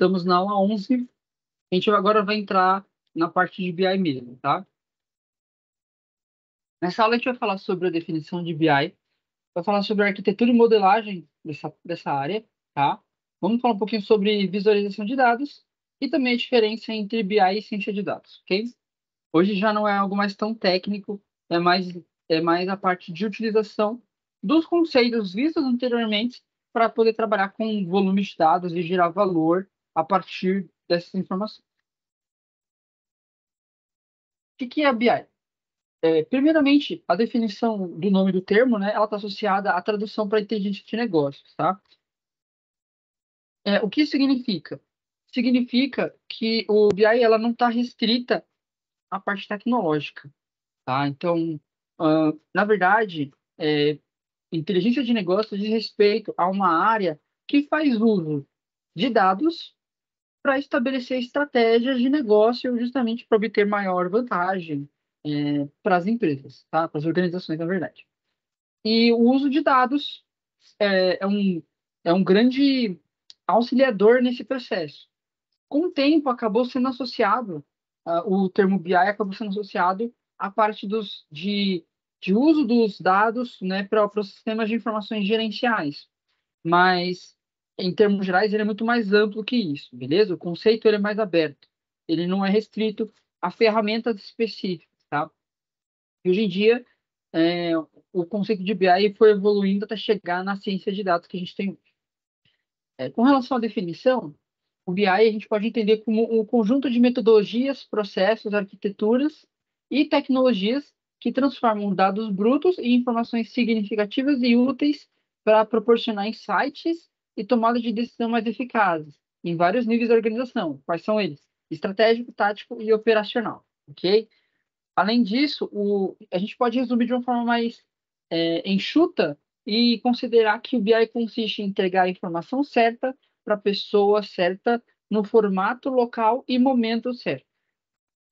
Estamos na aula 11. A gente agora vai entrar na parte de BI mesmo, tá? Nessa aula a gente vai falar sobre a definição de BI, vai falar sobre a arquitetura e modelagem dessa área, tá? Vamos falar um pouquinho sobre visualização de dados e também a diferença entre BI e ciência de dados, ok? Hoje já não é algo mais tão técnico, é mais a parte de utilização dos conceitos vistos anteriormente para poder trabalhar com volume de dados e gerar valor a partir dessas informações. O que é a BI? Primeiramente, a definição do nome do termo, né, ela está associada à tradução para inteligência de negócios, tá? O que significa? Significa que o BI ela não está restrita à parte tecnológica, tá? Então, na verdade, inteligência de negócios diz respeito a uma área que faz uso de dados para estabelecer estratégias de negócio justamente para obter maior vantagem para as empresas, tá? Para as organizações, na verdade. E o uso de dados é um grande auxiliador nesse processo. Com o tempo, acabou sendo associado, o termo BI acabou sendo associado à parte de uso dos dados, né, para os sistemas de informações gerenciais. Mas, em termos gerais, ele é muito mais amplo que isso, beleza? O conceito ele é mais aberto. Ele não é restrito a ferramentas específicas, tá? E hoje em dia, o conceito de BI foi evoluindo até chegar na ciência de dados que a gente tem hoje. Com relação à definição, o BI a gente pode entender como um conjunto de metodologias, processos, arquiteturas e tecnologias que transformam dados brutos em informações significativas e úteis para proporcionar insights e tomada de decisão mais eficazes em vários níveis da organização. Quais são eles? Estratégico, tático e operacional, ok? Além disso, a gente pode resumir de uma forma mais enxuta e considerar que o BI consiste em entregar a informação certa para a pessoa certa, no formato, local e momento certo,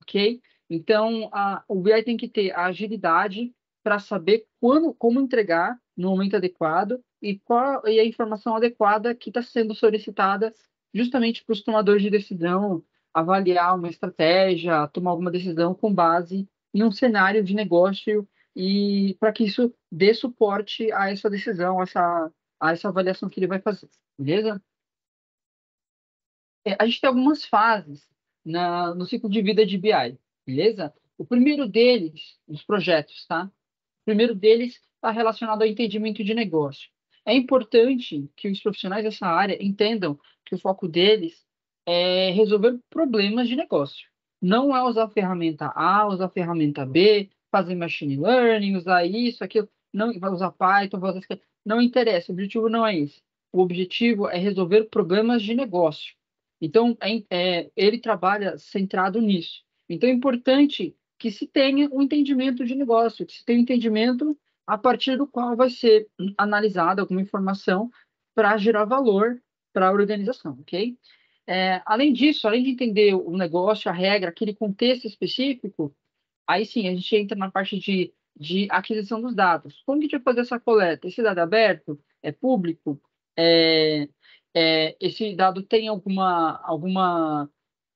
ok? Então, o BI tem que ter a agilidade para saber como entregar no momento adequado e qual é a informação adequada que está sendo solicitada justamente para os tomadores de decisão avaliar uma estratégia, tomar alguma decisão com base em um cenário de negócio e para que isso dê suporte a essa decisão, a essa avaliação que ele vai fazer, beleza? A gente tem algumas fases no ciclo de vida de BI, beleza? O primeiro deles, os projetos, tá? O primeiro deles está relacionado ao entendimento de negócio. É importante que os profissionais dessa área entendam que o foco deles é resolver problemas de negócio. Não é usar a ferramenta A, usar a ferramenta B, fazer machine learning, usar isso, aquilo, não vai usar Python, vai usar... Não interessa, o objetivo não é esse. O objetivo é resolver problemas de negócio. Então, ele trabalha centrado nisso. Então, é importante que se tenha um entendimento de negócio, que se tenha um entendimento a partir do qual vai ser analisada alguma informação para gerar valor para a organização, ok? Além disso, além de entender o negócio, a regra, aquele contexto específico, aí sim, a gente entra na parte de aquisição dos dados. Como que a gente vai fazer essa coleta? Esse dado é aberto? É público? É, esse dado tem alguma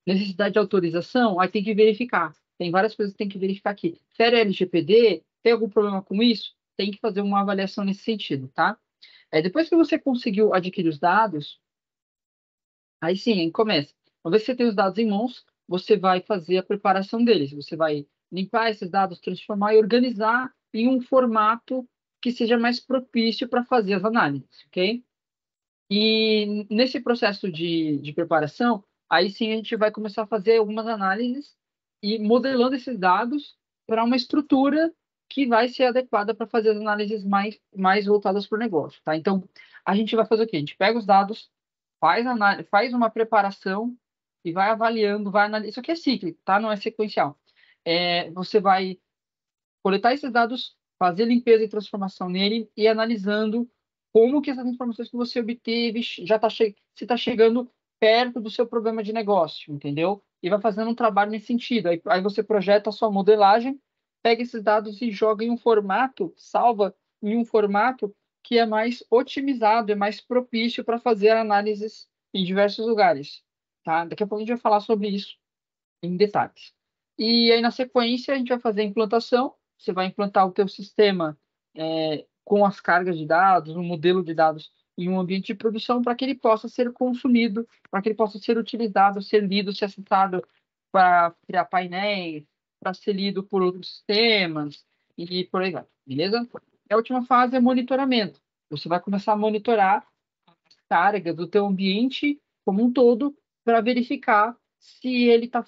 necessidade de autorização? Aí tem que verificar. Tem várias coisas que tem que verificar aqui. Fere LGPD? Tem algum problema com isso? Tem que fazer uma avaliação nesse sentido, tá? Depois que você conseguiu adquirir os dados, aí sim, aí começa. Uma vez que você tem os dados em mãos, você vai fazer a preparação deles. Você vai limpar esses dados, transformar e organizar em um formato que seja mais propício para fazer as análises, ok? E nesse processo de preparação, aí sim a gente vai começar a fazer algumas análises e modelando esses dados para uma estrutura que vai ser adequada para fazer as análises mais voltadas para o negócio, tá? Então, a gente vai fazer o quê? A gente pega os dados, faz uma preparação e vai avaliando, vai analisando. Isso aqui é cíclico, tá? Não é sequencial. Você vai coletar esses dados, fazer limpeza e transformação nele e analisando como que essas informações que você obteve já está se está chegando perto do seu problema de negócio, entendeu? E vai fazendo um trabalho nesse sentido. Aí você projeta a sua modelagem, pega esses dados e joga em um formato, salva em um formato que é mais otimizado, é mais propício para fazer análises em diversos lugares. tá? Daqui a pouco a gente vai falar sobre isso em detalhes. E aí, na sequência, a gente vai fazer a implantação. Você vai implantar o teu sistema com as cargas de dados, um modelo de dados em um ambiente de produção para que ele possa ser consumido, para que ele possa ser utilizado, ser lido, ser acessado para criar painéis, para ser lido por outros sistemas e por aí vai, beleza? A última fase é monitoramento. Você vai começar a monitorar cargas do teu ambiente como um todo para verificar se ele tá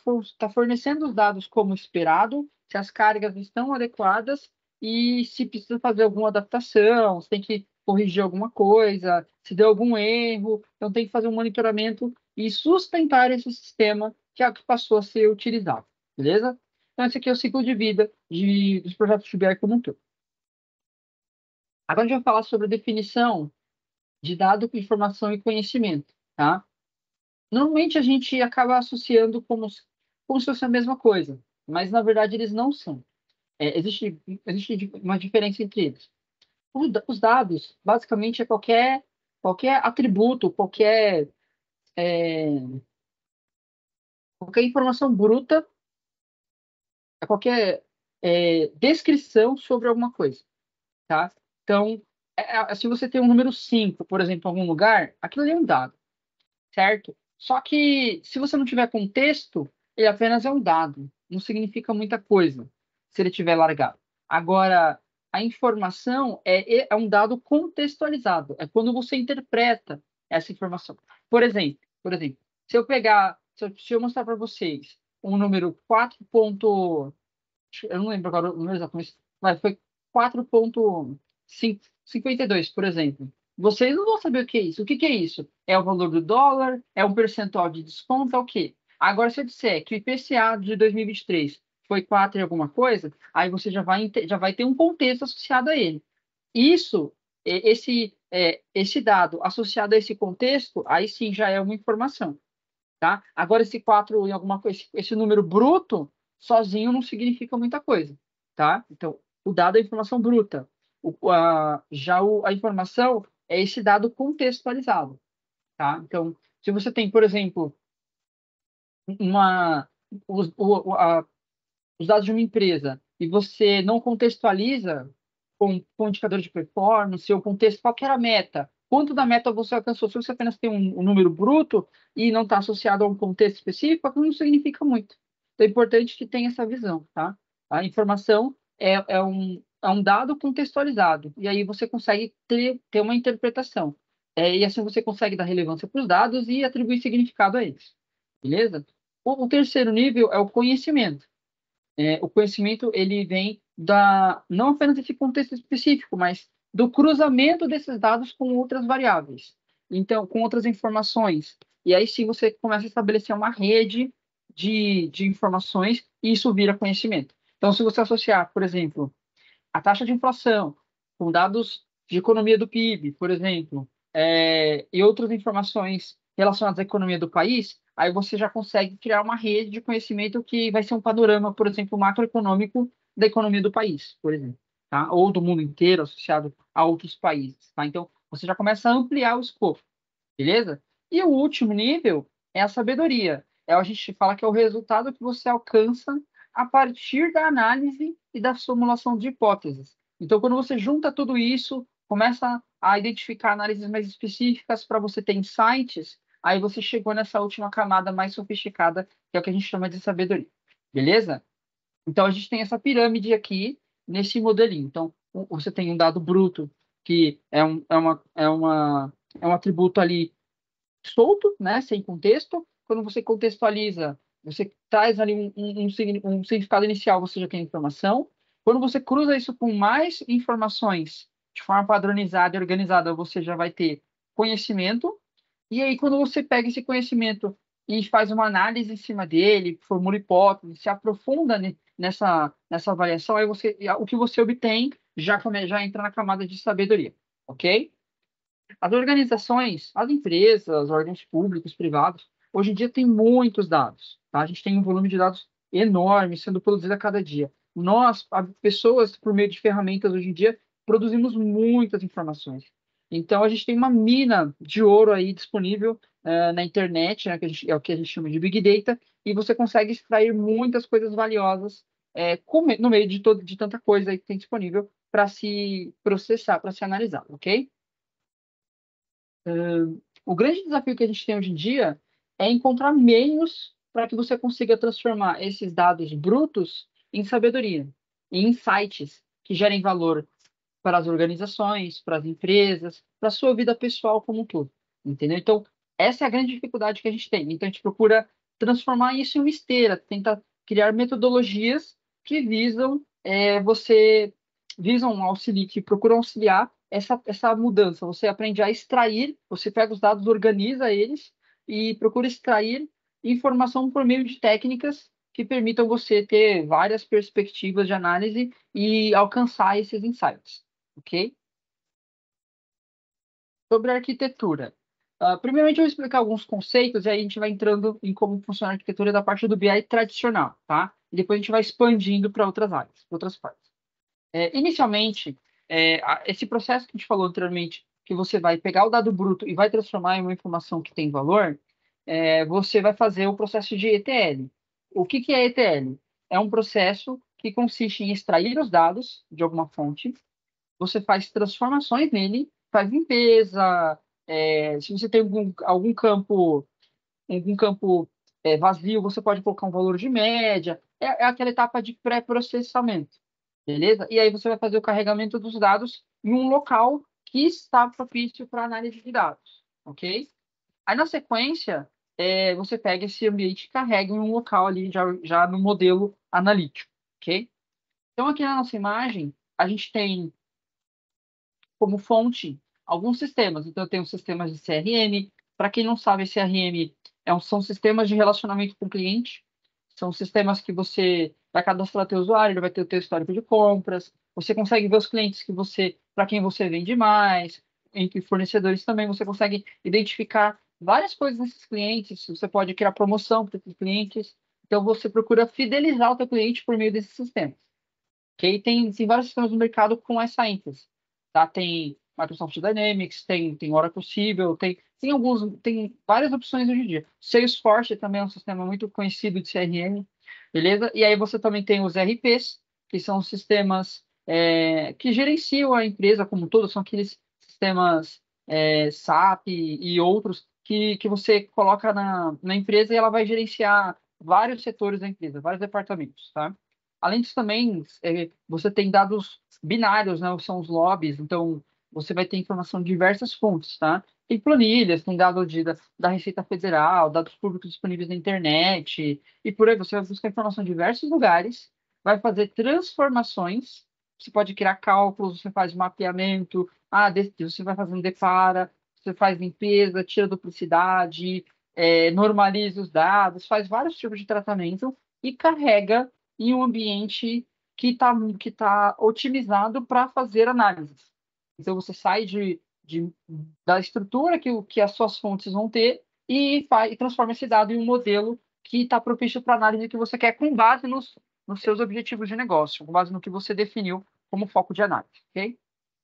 fornecendo os dados como esperado, se as cargas estão adequadas e se precisa fazer alguma adaptação, se tem que corrigir alguma coisa, se deu algum erro. Então, tem que fazer um monitoramento e sustentar esse sistema que é o que passou a ser utilizado, beleza? Então, esse aqui é o ciclo de vida dos projetos de BI como um todo. Agora a gente vai falar sobre a definição de dado com informação e conhecimento, tá? Normalmente a gente acaba associando como se fosse a mesma coisa, mas na verdade eles não são. Existe uma diferença entre eles. Os dados, basicamente, é qualquer atributo, qualquer informação bruta, qualquer descrição sobre alguma coisa, tá? Então, se você tem um número 5, por exemplo, em algum lugar, aquilo ali é um dado. Certo? Só que se você não tiver contexto, ele apenas é um dado, não significa muita coisa se ele tiver largado. Agora, a informação é um dado contextualizado, é quando você interpreta essa informação. Por exemplo, se eu mostrar para vocês um número 4. Eu não lembro agora o número exato, mas foi 4,52, por exemplo. Vocês não vão saber o que é isso. O que que é isso? É o valor do dólar? É um percentual de desconto? É o quê? Agora, se eu disser que o IPCA de 2023 foi 4 e alguma coisa, aí você já vai ter um contexto associado a ele. Isso, esse dado associado a esse contexto, aí sim já é uma informação, tá? Agora, esse 4 em alguma coisa, esse número bruto, sozinho não significa muita coisa, tá? Então, o dado é a informação bruta. A informação é esse dado contextualizado, tá? Então, se você tem, por exemplo, uma, os, o- a- os dados de uma empresa e você não contextualiza com indicador de performance ou contexto, qual que era a meta? Quanto da meta você alcançou? Se você apenas tem um número bruto e não está associado a um contexto específico, aquilo não significa muito. Então, é importante que tenha essa visão, tá? A informação é um dado contextualizado, e aí você consegue ter uma interpretação. E assim você consegue dar relevância para os dados e atribuir significado a eles. Beleza? O terceiro nível é o conhecimento. O conhecimento ele vem não apenas desse contexto específico, mas do cruzamento desses dados com outras variáveis, então com outras informações. E aí sim você começa a estabelecer uma rede de informações e isso vira conhecimento. Então, se você associar, por exemplo, a taxa de inflação com dados de economia do PIB, por exemplo, e outras informações relacionadas à economia do país, aí você já consegue criar uma rede de conhecimento que vai ser um panorama, por exemplo, macroeconômico da economia do país, por exemplo, tá? Ou do mundo inteiro associado a outros países, tá? Então, você já começa a ampliar o escopo, beleza? E o último nível é a sabedoria. A gente fala que é o resultado que você alcança a partir da análise e da formulação de hipóteses. Então, quando você junta tudo isso, começa a identificar análises mais específicas para você ter insights, aí você chegou nessa última camada mais sofisticada, que é o que a gente chama de sabedoria. Beleza? Então, a gente tem essa pirâmide aqui nesse modelinho. Então, você tem um dado bruto, que é um atributo ali solto, né, sem contexto. Quando você contextualiza, você traz ali um significado inicial, você já tem informação. Quando você cruza isso com mais informações de forma padronizada e organizada, você já vai ter conhecimento. E aí, quando você pega esse conhecimento e faz uma análise em cima dele, formula hipóteses, se aprofunda nessa avaliação, aí o que você obtém já entra na camada de sabedoria, ok? As organizações, as empresas, órgãos públicos, privados, hoje em dia tem muitos dados, tá? A gente tem um volume de dados enorme sendo produzido a cada dia. Nós, pessoas, por meio de ferramentas hoje em dia, produzimos muitas informações. Então, a gente tem uma mina de ouro aí disponível na internet, né, é o que a gente chama de Big Data, e você consegue extrair muitas coisas valiosas no meio de tanta coisa aí que tem disponível para se processar, para se analisar, ok? O grande desafio que a gente tem hoje em dia é encontrar meios para que você consiga transformar esses dados brutos em sabedoria, em insights que gerem valor para as organizações, para as empresas, para a sua vida pessoal como um todo, entendeu? Então, essa é a grande dificuldade que a gente tem. Então, a gente procura transformar isso em uma esteira, tentar criar metodologias que visam auxiliar, que procuram auxiliar essa mudança. Você aprende a extrair, você pega os dados, organiza eles e procura extrair informação por meio de técnicas que permitam você ter várias perspectivas de análise e alcançar esses insights, ok? Sobre a arquitetura. Primeiramente, eu vou explicar alguns conceitos e aí a gente vai entrando em como funciona a arquitetura da parte do BI tradicional, tá? E depois a gente vai expandindo para outras áreas, para outras partes. Inicialmente, esse processo que a gente falou anteriormente, que você vai pegar o dado bruto e vai transformar em uma informação que tem valor, você vai fazer o processo de ETL. O que é ETL? É um processo que consiste em extrair os dados de alguma fonte, você faz transformações nele, faz limpeza, se você tem algum campo vazio, você pode colocar um valor de média, é aquela etapa de pré-processamento. Beleza? E aí você vai fazer o carregamento dos dados em um local que está propício para análise de dados, ok? Aí na sequência, você pega esse ambiente e carrega em um local ali já no modelo analítico, ok? Então aqui na nossa imagem, a gente tem como fonte alguns sistemas. Então eu tenho sistemas de CRM. Para quem não sabe, CRM são sistemas de relacionamento com o cliente. São sistemas que você vai cadastrar teu usuário, ele vai ter o teu histórico de compras. Você consegue ver os clientes para quem você vende mais, entre fornecedores também, você consegue identificar várias coisas nesses clientes. Você pode criar promoção para esses clientes. Então você procura fidelizar o teu cliente por meio desses sistemas. Ok? Tem vários sistemas no mercado com essa ênfase. Tá? Tem Microsoft Dynamics, tem Oracle Siebel, tem várias opções hoje em dia. Salesforce também é um sistema muito conhecido de CRM, beleza? E aí você também tem os RPs, que são sistemas que gerenciam a empresa como um todo, são aqueles sistemas SAP e outros que você coloca na empresa e ela vai gerenciar vários setores da empresa, vários departamentos, tá? Além disso, também, você tem dados binários, né? São os lobbies, então você vai ter informação de diversas fontes, tá? Tem planilhas, tem dados da Receita Federal, dados públicos disponíveis na internet, e por aí você vai buscar informação em diversos lugares, vai fazer transformações, você pode criar cálculos, você faz mapeamento, você vai fazendo depara, você faz limpeza, tira duplicidade, normaliza os dados, faz vários tipos de tratamento e carrega em um ambiente que tá otimizado para fazer análises. Então, você sai da estrutura que as suas fontes vão ter e transforma esse dado em um modelo que está propício para a análise que você quer, com base nos seus objetivos de negócio, com base no que você definiu como foco de análise. Ok?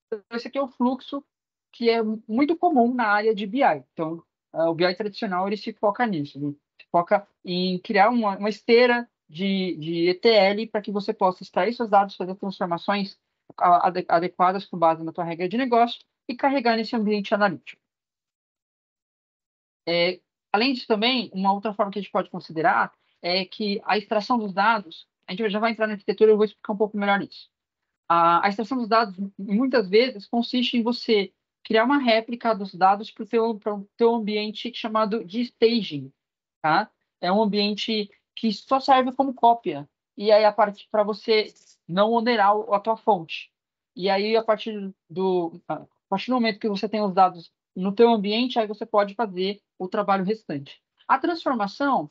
Então, esse aqui é o fluxo que é muito comum na área de BI. Então, o BI tradicional ele se foca nisso, ele se foca em criar uma esteira de ETL para que você possa extrair seus dados, fazer transformações adequadas com base na tua regra de negócio e carregar nesse ambiente analítico. Além disso, também, uma outra forma que a gente pode considerar é que a extração dos dados, a gente já vai entrar na arquitetura, eu vou explicar um pouco melhor isso. A extração dos dados, muitas vezes, consiste em você criar uma réplica dos dados para o teu ambiente chamado de staging, tá? É um ambiente que só serve como cópia. E aí, para você não onerar a tua fonte. E aí, a partir do momento que você tem os dados no teu ambiente, aí você pode fazer o trabalho restante. A transformação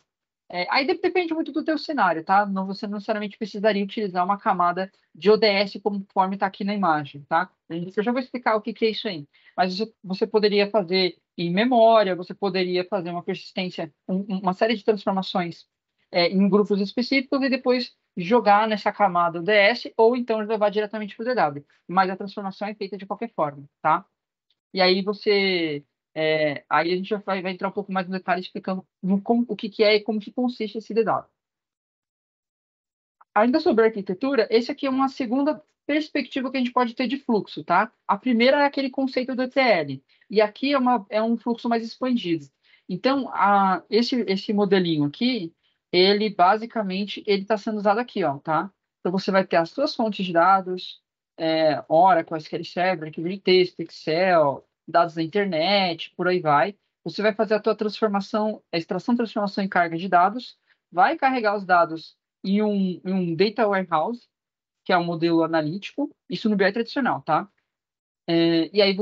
aí depende muito do teu cenário, tá? Não, você não necessariamente precisaria utilizar uma camada de ODS conforme está aqui na imagem, tá? Eu já vou explicar o que que é isso aí. Mas você poderia fazer em memória, você poderia fazer uma persistência, uma série de transformações em grupos específicos e depois jogar nessa camada ODS ou então levar diretamente para o DW. Mas a transformação é feita de qualquer forma, tá? e aí aí a gente vai entrar um pouco mais no detalhe explicando o que que é e como que consiste esse DW. Ainda sobre arquitetura, esse aqui é uma segunda perspectiva que a gente pode ter de fluxo, tá? A primeira é aquele conceito do ETL, e aqui é um fluxo mais expandido. Então, esse modelinho aqui, ele basicamente ele está sendo usado aqui, ó, tá? Então, você vai ter as suas fontes de dados, Oracle, SQL Server, arquivo de texto, Excel, dados da internet, por aí vai. Você vai fazer a tua transformação, a extração, transformação e carga de dados, vai carregar os dados em um data warehouse, que é um modelo analítico, isso no BI tradicional, tá? E aí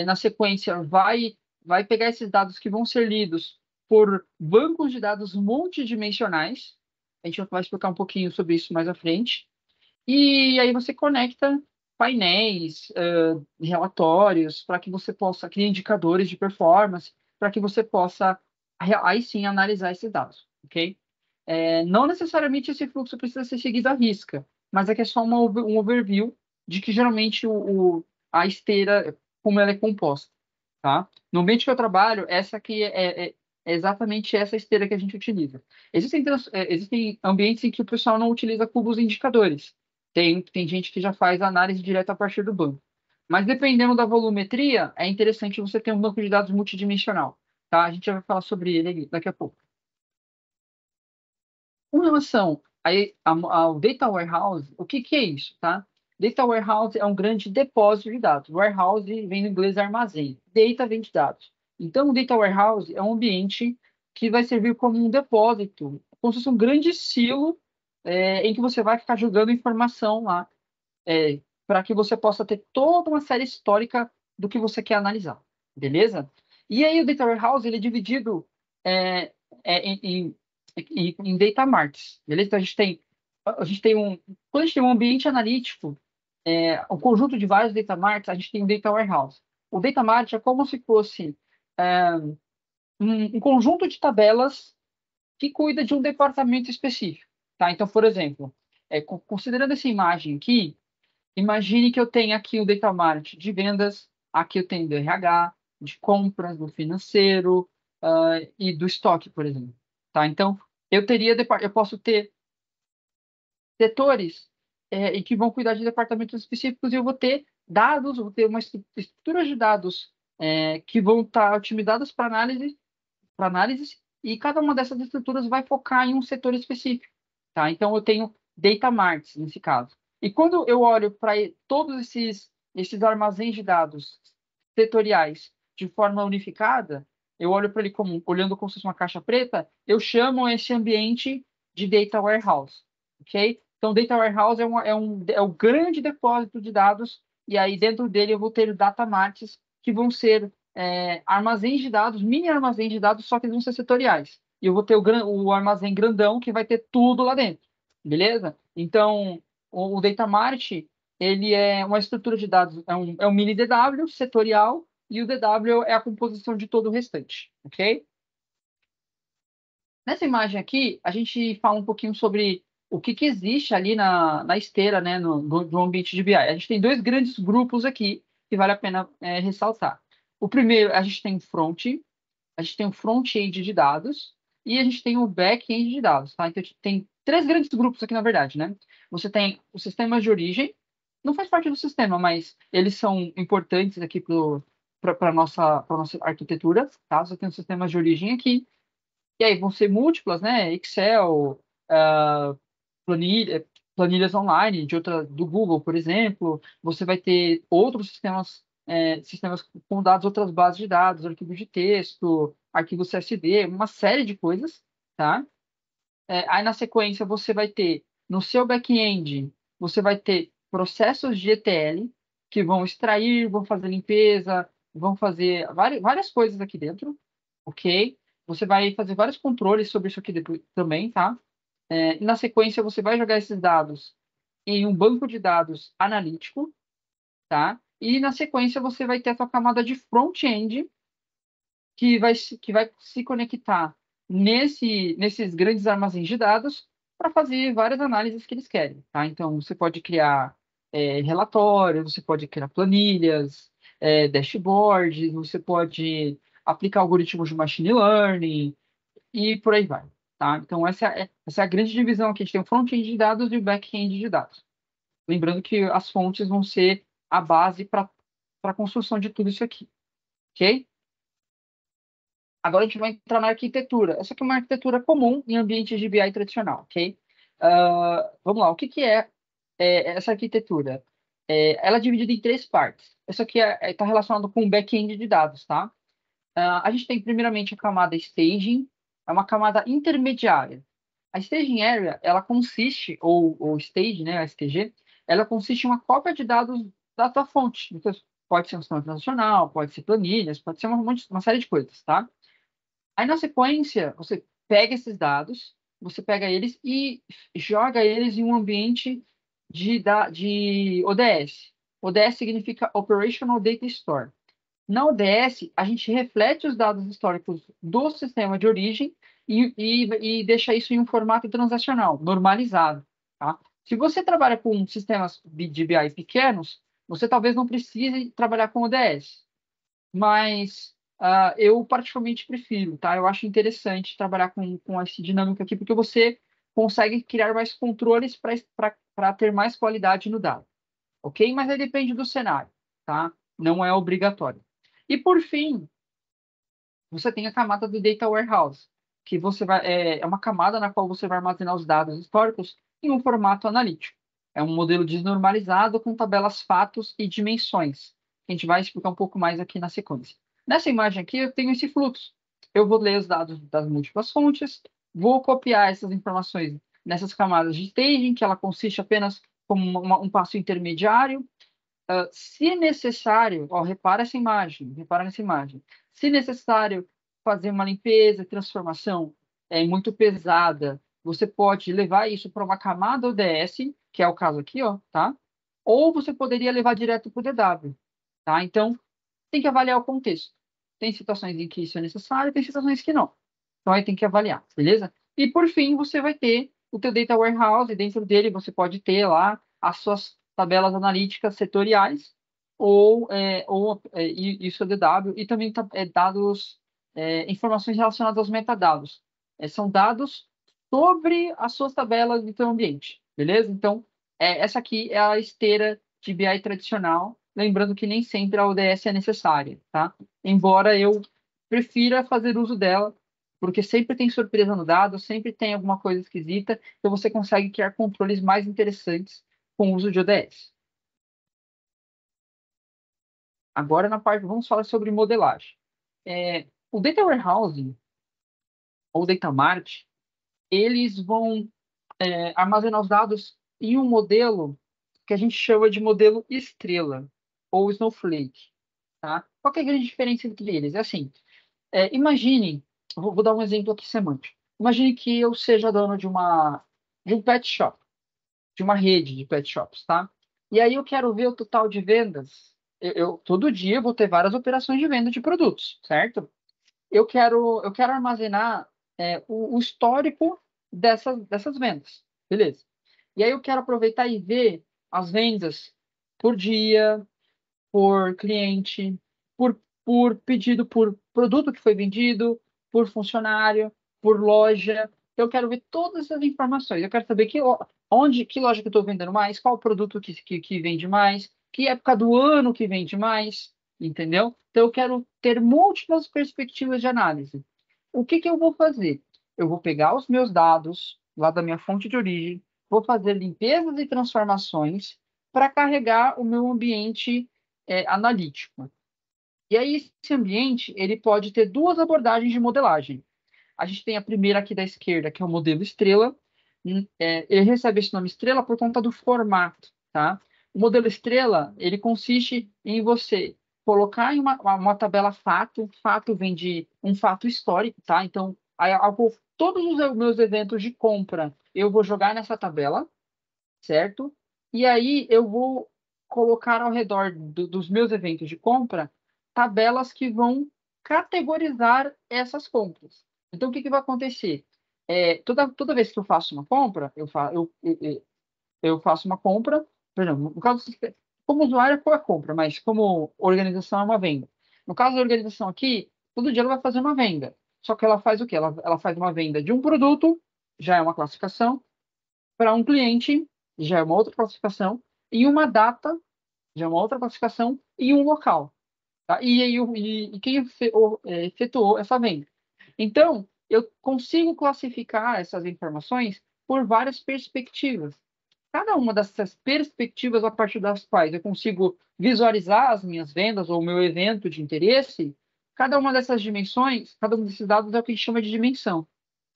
na sequência, vai pegar esses dados que vão ser lidos por bancos de dados multidimensionais. A gente vai explicar um pouquinho sobre isso mais à frente. E aí você conecta painéis, relatórios, para que você possa criar indicadores de performance, para que você possa aí sim analisar esses dados, ok? Não necessariamente esse fluxo precisa ser seguido à risca, mas aqui é só um overview de que geralmente a esteira, como ela é composta, tá? No ambiente que eu trabalho, essa aqui é exatamente essa esteira que a gente utiliza. Existem ambientes em que o pessoal não utiliza cubos indicadores. Tem gente que já faz análise direta a partir do banco. Mas dependendo da volumetria, é interessante você ter um banco de dados multidimensional, tá? A gente já vai falar sobre ele daqui a pouco. Com relação ao Data Warehouse, o que que é isso, tá? Data Warehouse é um grande depósito de dados. Warehouse vem do inglês armazém. Data vem de dados. Então, o Data Warehouse é um ambiente que vai servir como um depósito, como se fosse um grande silo, em que você vai ficar jogando informação lá, para que você possa ter toda uma série histórica do que você quer analisar, beleza? E aí o Data Warehouse ele é dividido é, em data marts, beleza? Então a gente tem quando a gente tem um ambiente analítico, um conjunto de vários data marts, a gente tem um data warehouse. O data mart é como se fosse é, um conjunto de tabelas que cuida de um departamento específico, tá? Então, por exemplo, considerando essa imagem aqui, imagine que eu tenho aqui o data mart de vendas, aqui eu tenho do RH, de compras, do financeiro, e do estoque, por exemplo. Tá? Então, eu posso ter setores e que vão cuidar de departamentos específicos e eu vou ter dados, vou ter uma estrutura de dados que vão estar otimizadas para análise, e cada uma dessas estruturas vai focar em um setor específico, tá? Então, eu tenho data marts, nesse caso. E quando eu olho para todos esses armazéns de dados setoriais de forma unificada, eu olho para ele olhando como se fosse uma caixa preta, eu chamo esse ambiente de data warehouse, ok? Então, data warehouse é um grande depósito de dados, e aí dentro dele eu vou ter data marts, que vão ser armazéns de dados, mini armazéns de dados, só que eles vão ser setoriais. E eu vou ter o armazém grandão que vai ter tudo lá dentro, beleza? Então, o Data Mart, ele é uma estrutura de dados, é um mini DW setorial, e o DW é a composição de todo o restante, ok? Nessa imagem aqui, a gente fala um pouquinho sobre o que que existe ali na esteira, né, do ambiente de BI. A gente tem dois grandes grupos aqui que vale a pena ressaltar. O primeiro, a gente tem o front-end de dados e a gente tem o back-end de dados, tá? Então, a gente tem três grandes grupos aqui, na verdade, né? Você tem os sistemas de origem, não faz parte do sistema, mas eles são importantes aqui para a nossa arquitetura, tá? Você tem os sistemas de origem aqui, e aí vão ser múltiplas, né? Excel, planilhas online do Google, por exemplo. Você vai ter outros sistemas com dados, outras bases de dados, arquivos de texto, arquivos CSV, uma série de coisas, tá? Aí na sequência você vai ter no seu back-end, você vai ter processos de ETL que vão extrair, vão fazer limpeza, vão fazer várias coisas aqui dentro, ok? Você vai fazer vários controles sobre isso aqui depois, também, tá? E na sequência, você vai jogar esses dados em um banco de dados analítico, tá? E na sequência, você vai ter a sua camada de front-end que vai se conectar nesses grandes armazéns de dados para fazer várias análises que eles querem, tá? Então, você pode criar relatórios, você pode criar planilhas, dashboards, você pode aplicar algoritmos de machine learning e por aí vai, tá? Então, essa é a grande divisão aqui. A gente tem o front-end de dados e o back-end de dados. Lembrando que as fontes vão ser a base para a construção de tudo isso aqui, ok? Agora a gente vai entrar na arquitetura. Essa aqui é uma arquitetura comum em ambientes de BI tradicional, ok? Vamos lá, o que que essa arquitetura? Ela é dividida em três partes. Essa aqui está relacionada com o back-end de dados, tá? A gente tem primeiramente a camada staging, é uma camada intermediária. A staging area, ela consiste, ou stage, né, a STG, ela consiste em uma cópia de dados da tua fonte. Então, pode ser um sistema transacional, pode ser planilhas, pode ser uma série de coisas, tá? Aí, na sequência, você pega esses dados, você pega eles e joga eles em um ambiente de ODS. ODS significa Operational Data Store. Na ODS, a gente reflete os dados históricos do sistema de origem e deixa isso em um formato transacional, normalizado, tá? Se você trabalha com sistemas de BI pequenos, você talvez não precise trabalhar com ODS, mas eu particularmente prefiro, tá? Eu acho interessante trabalhar com essa dinâmica aqui, porque você consegue criar mais controles para ter mais qualidade no dado, ok? Mas aí depende do cenário, tá? Não é obrigatório. E por fim, você tem a camada do Data Warehouse, que é uma camada na qual você vai armazenar os dados históricos em um formato analítico. É um modelo desnormalizado com tabelas, fatos e dimensões. A gente vai explicar um pouco mais aqui na sequência. Nessa imagem aqui, eu tenho esse fluxo. Eu vou ler os dados das múltiplas fontes, vou copiar essas informações nessas camadas de staging, que ela consiste apenas como um passo intermediário. Se necessário, ó, repara nessa imagem. Se necessário fazer uma limpeza, transformação muito pesada, você pode levar isso para uma camada ODS, que é o caso aqui, ó, tá? Ou você poderia levar direto para o DW, tá? Então, tem que avaliar o contexto. Tem situações em que isso é necessário, tem situações que não. Então, aí tem que avaliar, beleza? E, por fim, você vai ter o teu Data Warehouse, e dentro dele você pode ter lá as suas tabelas analíticas setoriais, isso é DW, e também dados, informações relacionadas aos metadados. São dados sobre as suas tabelas do teu ambiente, beleza? Então, essa aqui é a esteira de BI tradicional, lembrando que nem sempre a ODS é necessária, tá? Embora eu prefira fazer uso dela, porque sempre tem surpresa no dado, sempre tem alguma coisa esquisita, então você consegue criar controles mais interessantes com o uso de ODS. Agora, vamos falar sobre modelagem. O Data Warehousing ou Data Mart, eles vão armazenar os dados em um modelo que a gente chama de modelo estrela ou Snowflake, tá? Qual que é a grande diferença entre eles? É assim, imagine, vou dar um exemplo aqui semântico. Imagine que eu seja dono de um pet shop, de uma rede de pet shops, tá? E aí eu quero ver o total de vendas. Todo dia vou ter várias operações de venda de produtos, certo? Eu quero armazenar o histórico dessas vendas, beleza? E aí eu quero aproveitar e ver as vendas por dia, por cliente, por pedido, por produto que foi vendido, por funcionário, por loja. Eu quero ver todas essas informações. Eu quero saber que loja que eu estou vendendo mais, qual produto que vende mais, que época do ano que vende mais, entendeu? Então, eu quero ter múltiplas perspectivas de análise. O que que eu vou fazer? Eu vou pegar os meus dados lá da minha fonte de origem, vou fazer limpezas e transformações para carregar o meu ambiente analítico. E aí, esse ambiente, ele pode ter duas abordagens de modelagem. A gente tem a primeira aqui da esquerda, que é o modelo estrela. Ele recebe esse nome estrela por conta do formato, tá? O modelo estrela, ele consiste em você colocar em uma tabela fato. Fato vem de um fato histórico, tá? Então, todos os meus eventos de compra, eu vou jogar nessa tabela, certo? E aí eu vou colocar ao redor dos meus eventos de compra tabelas que vão categorizar essas compras. Então, o que que vai acontecer? Toda vez que eu faço uma compra, eu faço uma compra, por exemplo, no caso, como usuário foi a compra, mas como organização é uma venda. No caso da organização aqui, todo dia ela vai fazer uma venda. Só que ela faz o quê? Ela faz uma venda de um produto, já é uma classificação, para um cliente, já é uma outra classificação, e uma data, já é uma outra classificação, e um local. Tá? E quem efetuou essa venda. Então, eu consigo classificar essas informações por várias perspectivas. Cada uma dessas perspectivas a partir das quais eu consigo visualizar as minhas vendas ou o meu evento de interesse, cada uma dessas dimensões, cada um desses dados é o que a gente chama de dimensão,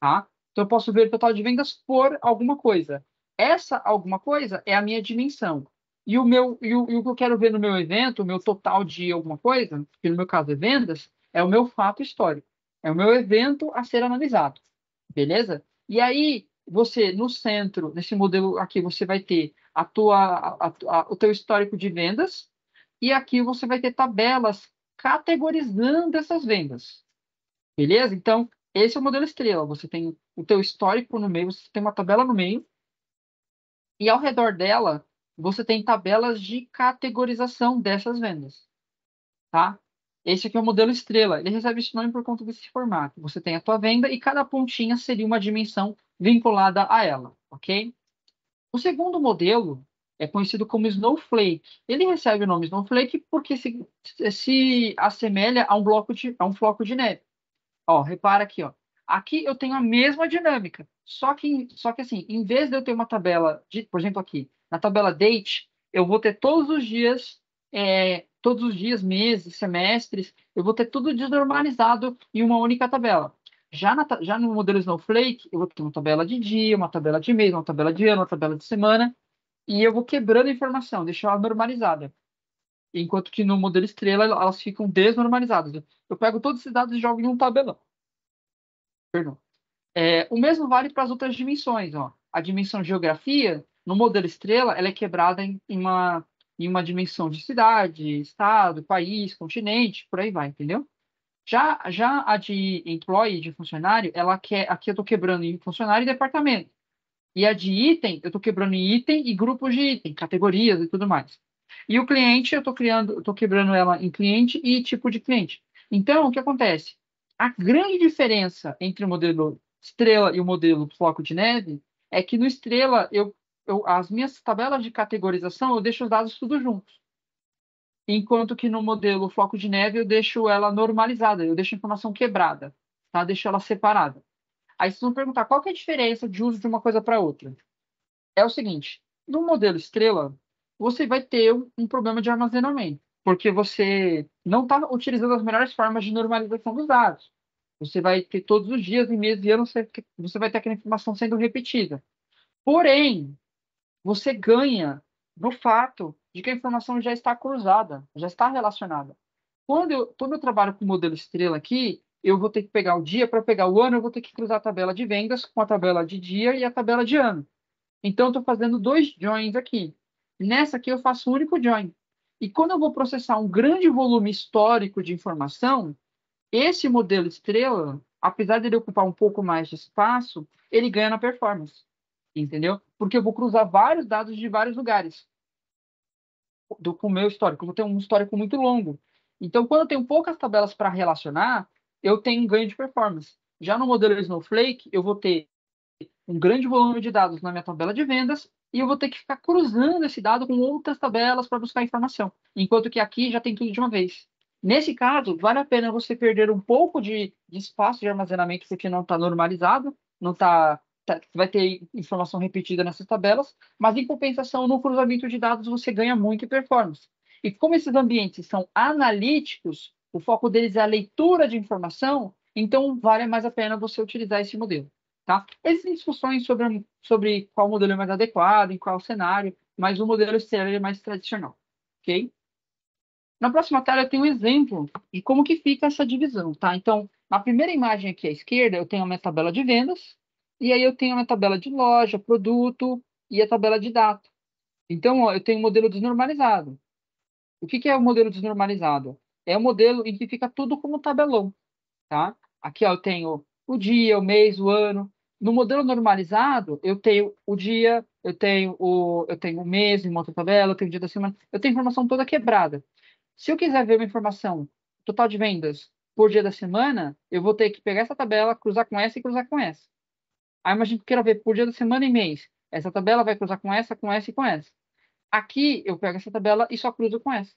tá? Então, eu posso ver o total de vendas por alguma coisa. Essa alguma coisa é a minha dimensão. E o que eu quero ver no meu evento, o meu total de alguma coisa, que no meu caso é vendas, é o meu fato histórico. É o meu evento a ser analisado. Beleza? E aí, você, no centro, nesse modelo aqui, você vai ter o teu histórico de vendas, e aqui você vai ter tabelas categorizando essas vendas. Beleza? Então, esse é o modelo estrela. Você tem o teu histórico no meio, você tem uma tabela no meio, e ao redor dela, você tem tabelas de categorização dessas vendas, tá? Esse aqui é o modelo estrela. Ele recebe esse nome por conta desse formato. Você tem a tua venda e cada pontinha seria uma dimensão vinculada a ela, ok? O segundo modelo é conhecido como Snowflake. Ele recebe o nome Snowflake porque se assemelha a a um floco de neve. Ó, repara aqui, ó. Aqui eu tenho a mesma dinâmica, só que assim, em vez de eu ter uma tabela por exemplo, aqui, na tabela date, eu vou ter todos os dias, meses, semestres, eu vou ter tudo desnormalizado em uma única tabela. Já no modelo Snowflake, eu vou ter uma tabela de dia, uma tabela de mês, uma tabela de ano, uma tabela de semana, e eu vou quebrando a informação, deixar ela normalizada. Enquanto que no modelo estrela, elas ficam desnormalizadas. Eu pego todos esses dados e jogo em um tabelão. Perdão. O mesmo vale para as outras dimensões. Ó. A dimensão geografia, no modelo estrela, ela é quebrada em uma dimensão de cidade, estado, país, continente, por aí vai, entendeu? Já a de employee, de funcionário, aqui eu estou quebrando em funcionário e departamento. E a de item, eu estou quebrando em item e grupos de item, categorias e tudo mais. E o cliente, eu estou quebrando ela em cliente e tipo de cliente. Então, o que acontece? A grande diferença entre o modelo Estrela e o modelo Floco de Neve é que no Estrela, as minhas tabelas de categorização, eu deixo os dados tudo juntos. Enquanto que no modelo Floco de Neve, eu deixo ela normalizada, eu deixo a informação quebrada, tá? Deixo ela separada. Aí vocês vão perguntar qual que é a diferença de uso de uma coisa para outra. É o seguinte, no modelo estrela, você vai ter um problema de armazenamento, porque você não está utilizando as melhores formas de normalização dos dados. Você vai ter todos os dias, em meses e anos, você vai ter aquela informação sendo repetida. Porém, você ganha do fato de que a informação já está cruzada, já está relacionada. Quando eu trabalho com o modelo estrela aqui, eu vou ter que pegar o dia para pegar o ano, eu vou ter que cruzar a tabela de vendas com a tabela de dia e a tabela de ano. Então, eu estou fazendo dois joins aqui. Nessa aqui, eu faço um único join. E quando eu vou processar um grande volume histórico de informação, esse modelo estrela, apesar de ele ocupar um pouco mais de espaço, ele ganha na performance. Entendeu? Porque eu vou cruzar vários dados de vários lugares com o meu histórico. Eu vou ter um histórico muito longo. Então, quando eu tenho poucas tabelas para relacionar, eu tenho um ganho de performance. Já no modelo Snowflake, eu vou ter um grande volume de dados na minha tabela de vendas e eu vou ter que ficar cruzando esse dado com outras tabelas para buscar informação, enquanto que aqui já tem tudo de uma vez. Nesse caso, vale a pena você perder um pouco de espaço de armazenamento porque não está normalizado, não vai ter informação repetida nessas tabelas, mas em compensação, no cruzamento de dados você ganha muito em performance. E como esses ambientes são analíticos, o foco deles é a leitura de informação, então vale mais a pena você utilizar esse modelo. Tá? Existem discussões sobre qual modelo é mais adequado, em qual cenário, mas o modelo estelar é mais tradicional. Ok? Na próxima tela eu tenho um exemplo de como que fica essa divisão. Tá? Então, na primeira imagem aqui à esquerda, eu tenho a minha tabela de vendas, e aí eu tenho a minha tabela de loja, produto e a tabela de data. Então, ó, eu tenho um modelo desnormalizado. O que que é o modelo desnormalizado? É o modelo em que fica tudo como tabelão. Tá? Aqui ó, eu tenho o dia, o mês, o ano. No modelo normalizado, eu tenho o dia, eu tenho o mês em uma outra tabela, eu tenho o dia da semana, eu tenho a informação toda quebrada. Se eu quiser ver uma informação total de vendas por dia da semana, eu vou ter que pegar essa tabela, cruzar com essa e cruzar com essa. Aí imagina que eu queira ver por dia da semana e mês. Essa tabela vai cruzar com essa e com essa. Aqui eu pego essa tabela e só cruzo com essa.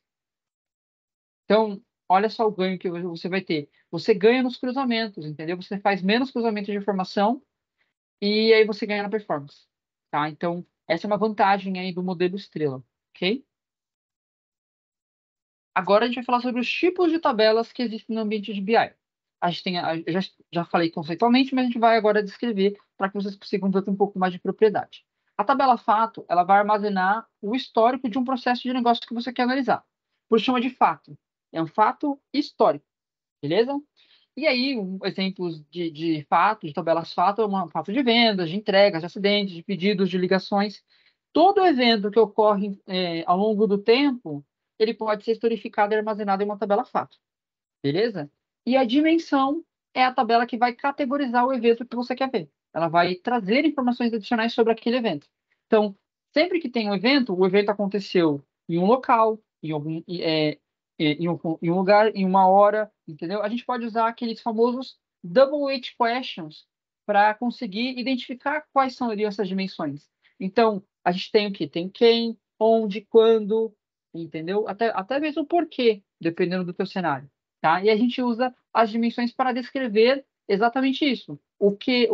Então, olha só o ganho que você vai ter. Você ganha nos cruzamentos, entendeu? Você faz menos cruzamento de informação e aí você ganha na performance, tá? Então, essa é uma vantagem aí do modelo estrela, ok? Agora a gente vai falar sobre os tipos de tabelas que existem no ambiente de BI. A gente tem, eu já falei conceitualmente, mas a gente vai agora descrever para que vocês consigam ter um pouco mais de propriedade. A tabela fato, ela vai armazenar o histórico de um processo de negócio que você quer analisar. Por isso chama de fato. É um fato histórico, beleza? E aí, exemplos de fato, de tabelas fato, é um fato de vendas, de entregas, de acidentes, de pedidos, de ligações. Todo evento que ocorre ao longo do tempo, ele pode ser historificado e armazenado em uma tabela fato, beleza? E a dimensão é a tabela que vai categorizar o evento que você quer ver. Ela vai trazer informações adicionais sobre aquele evento. Então, sempre que tem um evento, o evento aconteceu em um local, em um lugar, em uma hora, entendeu? A gente pode usar aqueles famosos double H questions para conseguir identificar quais são ali essas dimensões. Então, a gente tem o quê? Tem quem, onde, quando, entendeu? Até mesmo o porquê, dependendo do teu cenário, tá? E a gente usa as dimensões para descrever exatamente isso. O que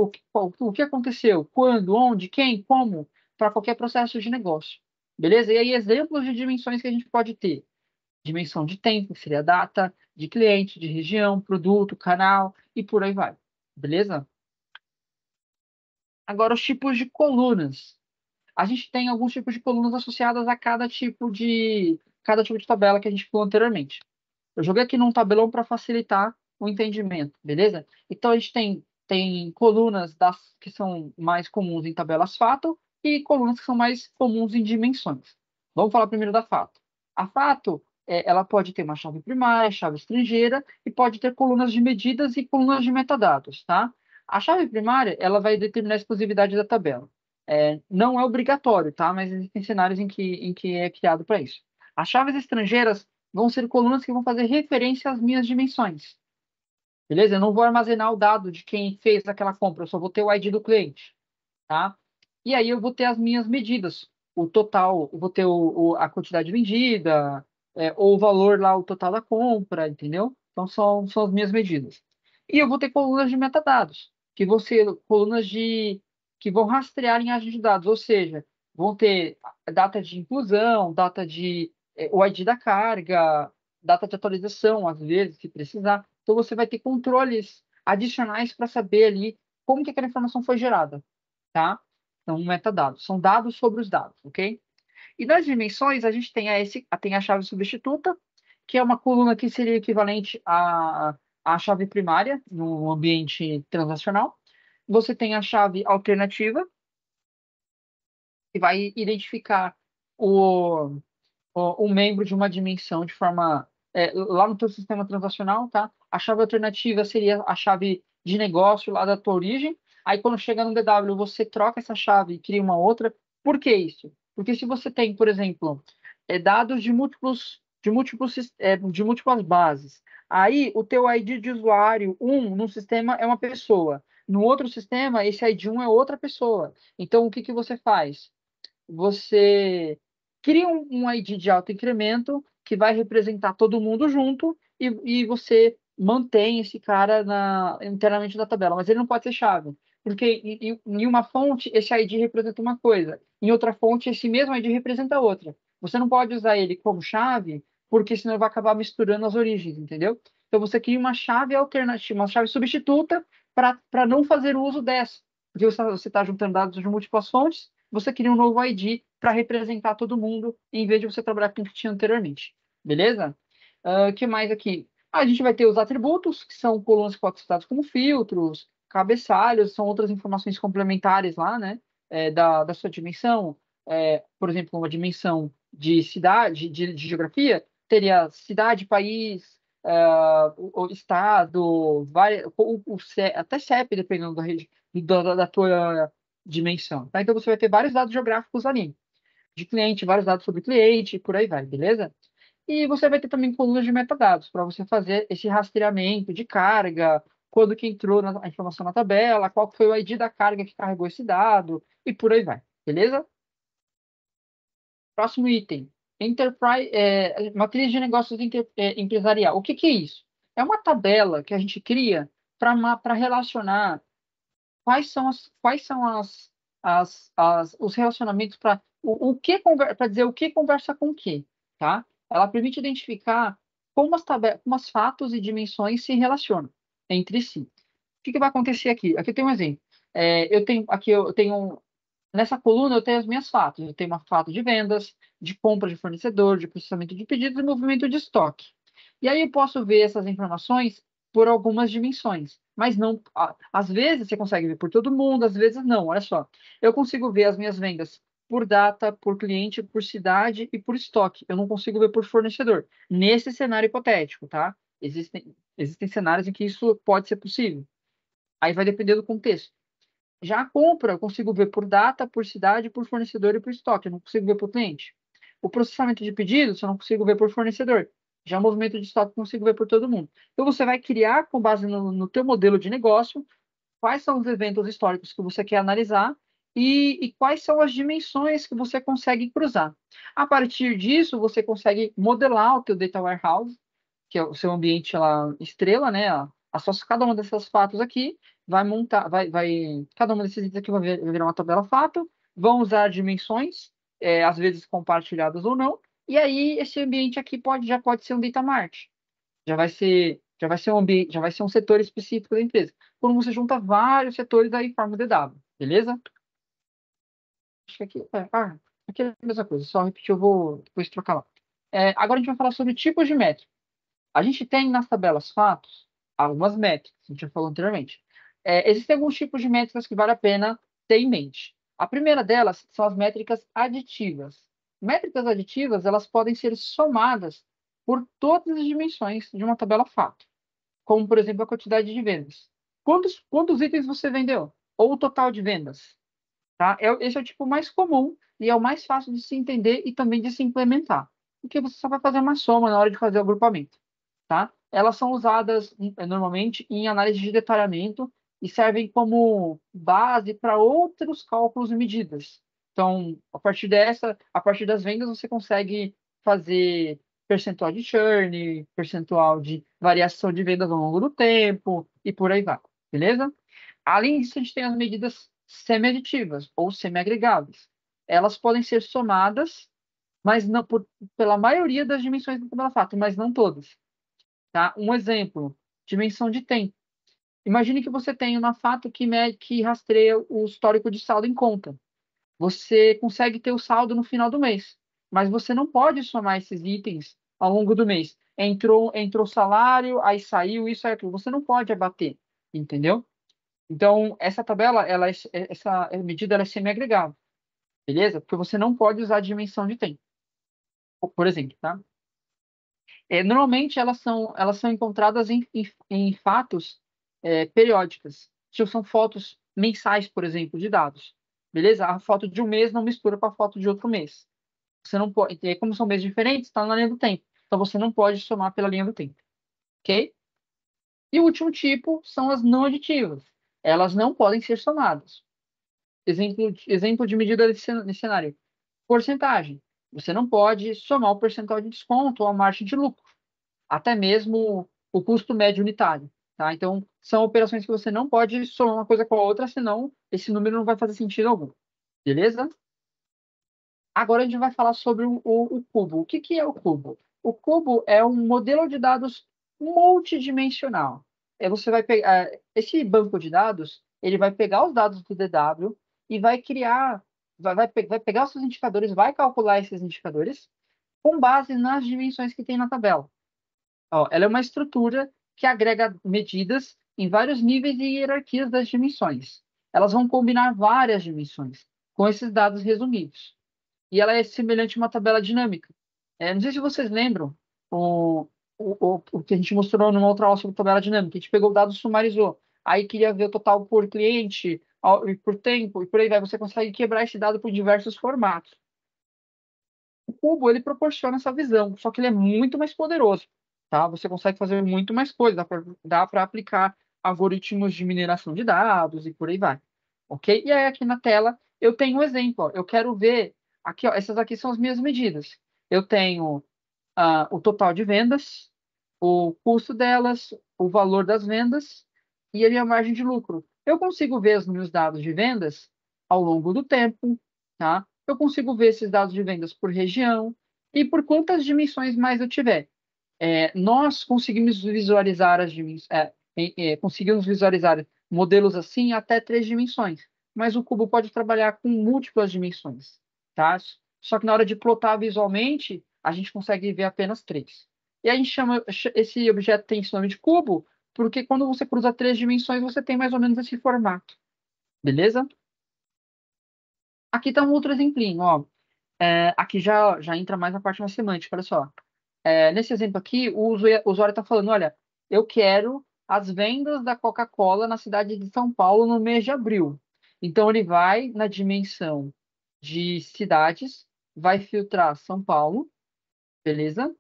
aconteceu, quando, onde, quem, como, para qualquer processo de negócio. Beleza? E aí, exemplos de dimensões que a gente pode ter. Dimensão de tempo, que seria a data, de cliente, de região, produto, canal e por aí vai. Beleza? Agora, os tipos de colunas. A gente tem alguns tipos de colunas associadas a cada tipo de tabela que a gente falou anteriormente. Eu joguei aqui num tabelão para facilitar o entendimento, beleza? Então a gente tem colunas que são mais comuns em tabelas fato e colunas que são mais comuns em dimensões. Vamos falar primeiro da fato. A fato, ela pode ter uma chave primária, chave estrangeira e pode ter colunas de medidas e colunas de metadados, tá? A chave primária, ela vai determinar a exclusividade da tabela. Não é obrigatório, tá? Mas existem cenários em que é criado para isso. As chaves estrangeiras vão ser colunas que vão fazer referência às minhas dimensões. Beleza? Eu não vou armazenar o dado de quem fez aquela compra, eu só vou ter o ID do cliente, tá? E aí eu vou ter as minhas medidas, o total, eu vou ter a quantidade vendida, ou o valor lá, o total da compra, entendeu? Então são as minhas medidas. E eu vou ter colunas de metadados, que vão ser colunas que vão rastrear linhagem de dados, ou seja, vão ter a data de inclusão, o ID da carga, data de atualização, às vezes, se precisar. Então você vai ter controles adicionais para saber ali como que aquela informação foi gerada, tá? São metadados, são dados sobre os dados, ok? E nas dimensões, a gente tem a chave substituta, que é uma coluna que seria equivalente à chave primária no ambiente transacional. Você tem a chave alternativa, que vai identificar o, um membro de uma dimensão de forma lá no teu sistema transacional, tá? A chave alternativa seria a chave de negócio lá da tua origem. Aí quando chega no DW, você troca essa chave e cria uma outra. Por que isso? Porque se você tem, por exemplo, dados de múltiplas bases, aí o teu ID de usuário um no sistema é uma pessoa, no outro sistema esse ID um é outra pessoa. Então o que que você faz? Você cria um ID de alto incremento que vai representar todo mundo junto e você mantém esse cara internamente na tabela, mas ele não pode ser chave, porque em uma fonte esse ID representa uma coisa, em outra fonte esse mesmo ID representa outra. Você não pode usar ele como chave, porque senão vai acabar misturando as origens, entendeu? Então você cria uma chave alternativa, uma chave substituta para não fazer uso dessa, porque você está juntando dados de múltiplas fontes, você cria um novo ID para representar todo mundo, em vez de você trabalhar com o que tinha anteriormente. Beleza? O que mais aqui? A gente vai ter os atributos, que são colunas que podem ser usadas como filtros, cabeçalhos, são outras informações complementares lá, né? Da sua dimensão. Por exemplo, uma dimensão de cidade, de geografia, teria cidade, país, o estado, até CEP, dependendo da tua dimensão, tá? Então você vai ter vários dados geográficos ali, de cliente, vários dados sobre cliente, e por aí vai, beleza? E você vai ter também colunas de metadados para você fazer esse rastreamento de carga, quando que entrou a informação na tabela, qual foi o ID da carga que carregou esse dado, e por aí vai, beleza? Próximo item. Enterprise, matriz de negócios empresarial. O que que é isso? É uma tabela que a gente cria para relacionar os relacionamentos para o que para dizer o que conversa com o que, tá? Ela permite identificar como as fatos e dimensões se relacionam entre si. O que que vai acontecer aqui? Aqui tem um exemplo. Eu tenho nessa coluna eu tenho as minhas fatos. Eu tenho uma fato de vendas, de compra de fornecedor, de processamento de pedidos e movimento de estoque. E aí eu posso ver essas informações por algumas dimensões, mas não. Às vezes você consegue ver por todo mundo, às vezes não. Olha só, eu consigo ver as minhas vendas por data, por cliente, por cidade e por estoque. Eu não consigo ver por fornecedor. Nesse cenário hipotético, tá? Existem cenários em que isso pode ser possível. Aí vai depender do contexto. Já a compra, eu consigo ver por data, por cidade, por fornecedor e por estoque. Eu não consigo ver por cliente. O processamento de pedidos, eu não consigo ver por fornecedor. Já o movimento de estoque, eu consigo ver por todo mundo. Então, você vai criar, com base no teu modelo de negócio, quais são os eventos históricos que você quer analisar e quais são as dimensões que você consegue cruzar. A partir disso, você consegue modelar o teu data warehouse, que é o seu ambiente lá, estrela, né? Cada uma dessas fatos aqui cada uma desses itens aqui vai virar uma tabela fato, vão usar dimensões, às vezes compartilhadas ou não, e aí esse ambiente aqui já pode ser um data mart, já vai ser um ambiente, já vai ser um setor específico da empresa. Quando você junta vários setores, aí forma o DW, beleza? Acho que aqui é a mesma coisa, só repetir, eu vou depois trocar lá. Agora a gente vai falar sobre tipos de métrica. A gente tem nas tabelas fatos algumas métricas, a gente já falou anteriormente. Existem alguns tipos de métricas que vale a pena ter em mente. A primeira delas são as métricas aditivas. Métricas aditivas, elas podem ser somadas por todas as dimensões de uma tabela fato, como, por exemplo, a quantidade de vendas. Quantos itens você vendeu? Ou o total de vendas? Tá? Esse é o tipo mais comum e é o mais fácil de se entender e também de se implementar, porque você só vai fazer uma soma na hora de fazer o agrupamento, tá? Elas são usadas normalmente em análise de detalhamento e servem como base para outros cálculos e medidas. Então, a partir das vendas, você consegue fazer percentual de churn, percentual de variação de vendas ao longo do tempo e por aí vai, beleza? Além disso, a gente tem as medidas semi-aditivas ou semi-agregáveis. Elas podem ser somadas, mas não pela maioria das dimensões do tabela fato, mas não todas. Tá? Um exemplo, dimensão de tempo. Imagine que você tem uma fato que rastreia o histórico de saldo em conta. Você consegue ter o saldo no final do mês, mas você não pode somar esses itens ao longo do mês. Entrou salário, aí saiu isso, aí aquilo. Você não pode abater, entendeu? Então, essa medida ela é semi-agregável, beleza? Porque você não pode usar a dimensão de tempo, por exemplo, tá? Normalmente, elas são encontradas em fatos periódicas. Tipo, são fotos mensais, por exemplo, de dados, beleza? A foto de um mês não mistura com a foto de outro mês. Você não pode, e aí, como são meses diferentes, está na linha do tempo. Então, você não pode somar pela linha do tempo, ok? E o último tipo são as não aditivas. Elas não podem ser somadas. Exemplo de medida nesse cenário. Porcentagem. Você não pode somar o percentual de desconto ou a margem de lucro, até mesmo o custo médio unitário. Tá? Então, são operações que você não pode somar uma coisa com a outra, senão esse número não vai fazer sentido algum. Beleza? Agora a gente vai falar sobre o cubo. O que que é o cubo? O cubo é um modelo de dados multidimensional. Você vai pegar esse banco de dados, ele vai pegar os dados do DW e vai criar, vai pegar os seus indicadores, vai calcular esses indicadores com base nas dimensões que tem na tabela. Ó, ela é uma estrutura que agrega medidas em vários níveis e hierarquias das dimensões. Elas vão combinar várias dimensões com esses dados resumidos e ela é semelhante a uma tabela dinâmica. Não sei se vocês lembram o que a gente mostrou numa outra aula sobre tabela dinâmica. A gente pegou o dado, sumarizou. Aí queria ver o total por cliente, e por tempo, e por aí vai, você consegue quebrar esse dado por diversos formatos. O cubo, ele proporciona essa visão, só que ele é muito mais poderoso, tá? Você consegue fazer muito mais coisas, dá para aplicar algoritmos de mineração de dados e por aí vai, ok? E aí aqui na tela eu tenho um exemplo, ó. Eu quero ver, aqui, ó, essas aqui são as minhas medidas. Eu tenho o total de vendas, o custo delas, o valor das vendas e a minha margem de lucro. Eu consigo ver os meus dados de vendas ao longo do tempo, tá? Eu consigo ver esses dados de vendas por região e por quantas dimensões mais eu tiver. Nós conseguimos visualizar conseguimos visualizar modelos assim até 3 dimensões, mas o cubo pode trabalhar com múltiplas dimensões, tá? Só que na hora de plotar visualmente, a gente consegue ver apenas três. E a gente chama esse objeto tem esse nome de cubo, porque quando você cruza 3 dimensões, você tem mais ou menos esse formato, beleza? Aqui está um outro exemplinho, ó. Aqui já entra mais a parte mais semântica, olha só. Nesse exemplo aqui, o usuário está falando, olha, eu quero as vendas da Coca-Cola na cidade de São Paulo no mês de abril. Então, ele vai na dimensão de cidades, vai filtrar São Paulo, beleza?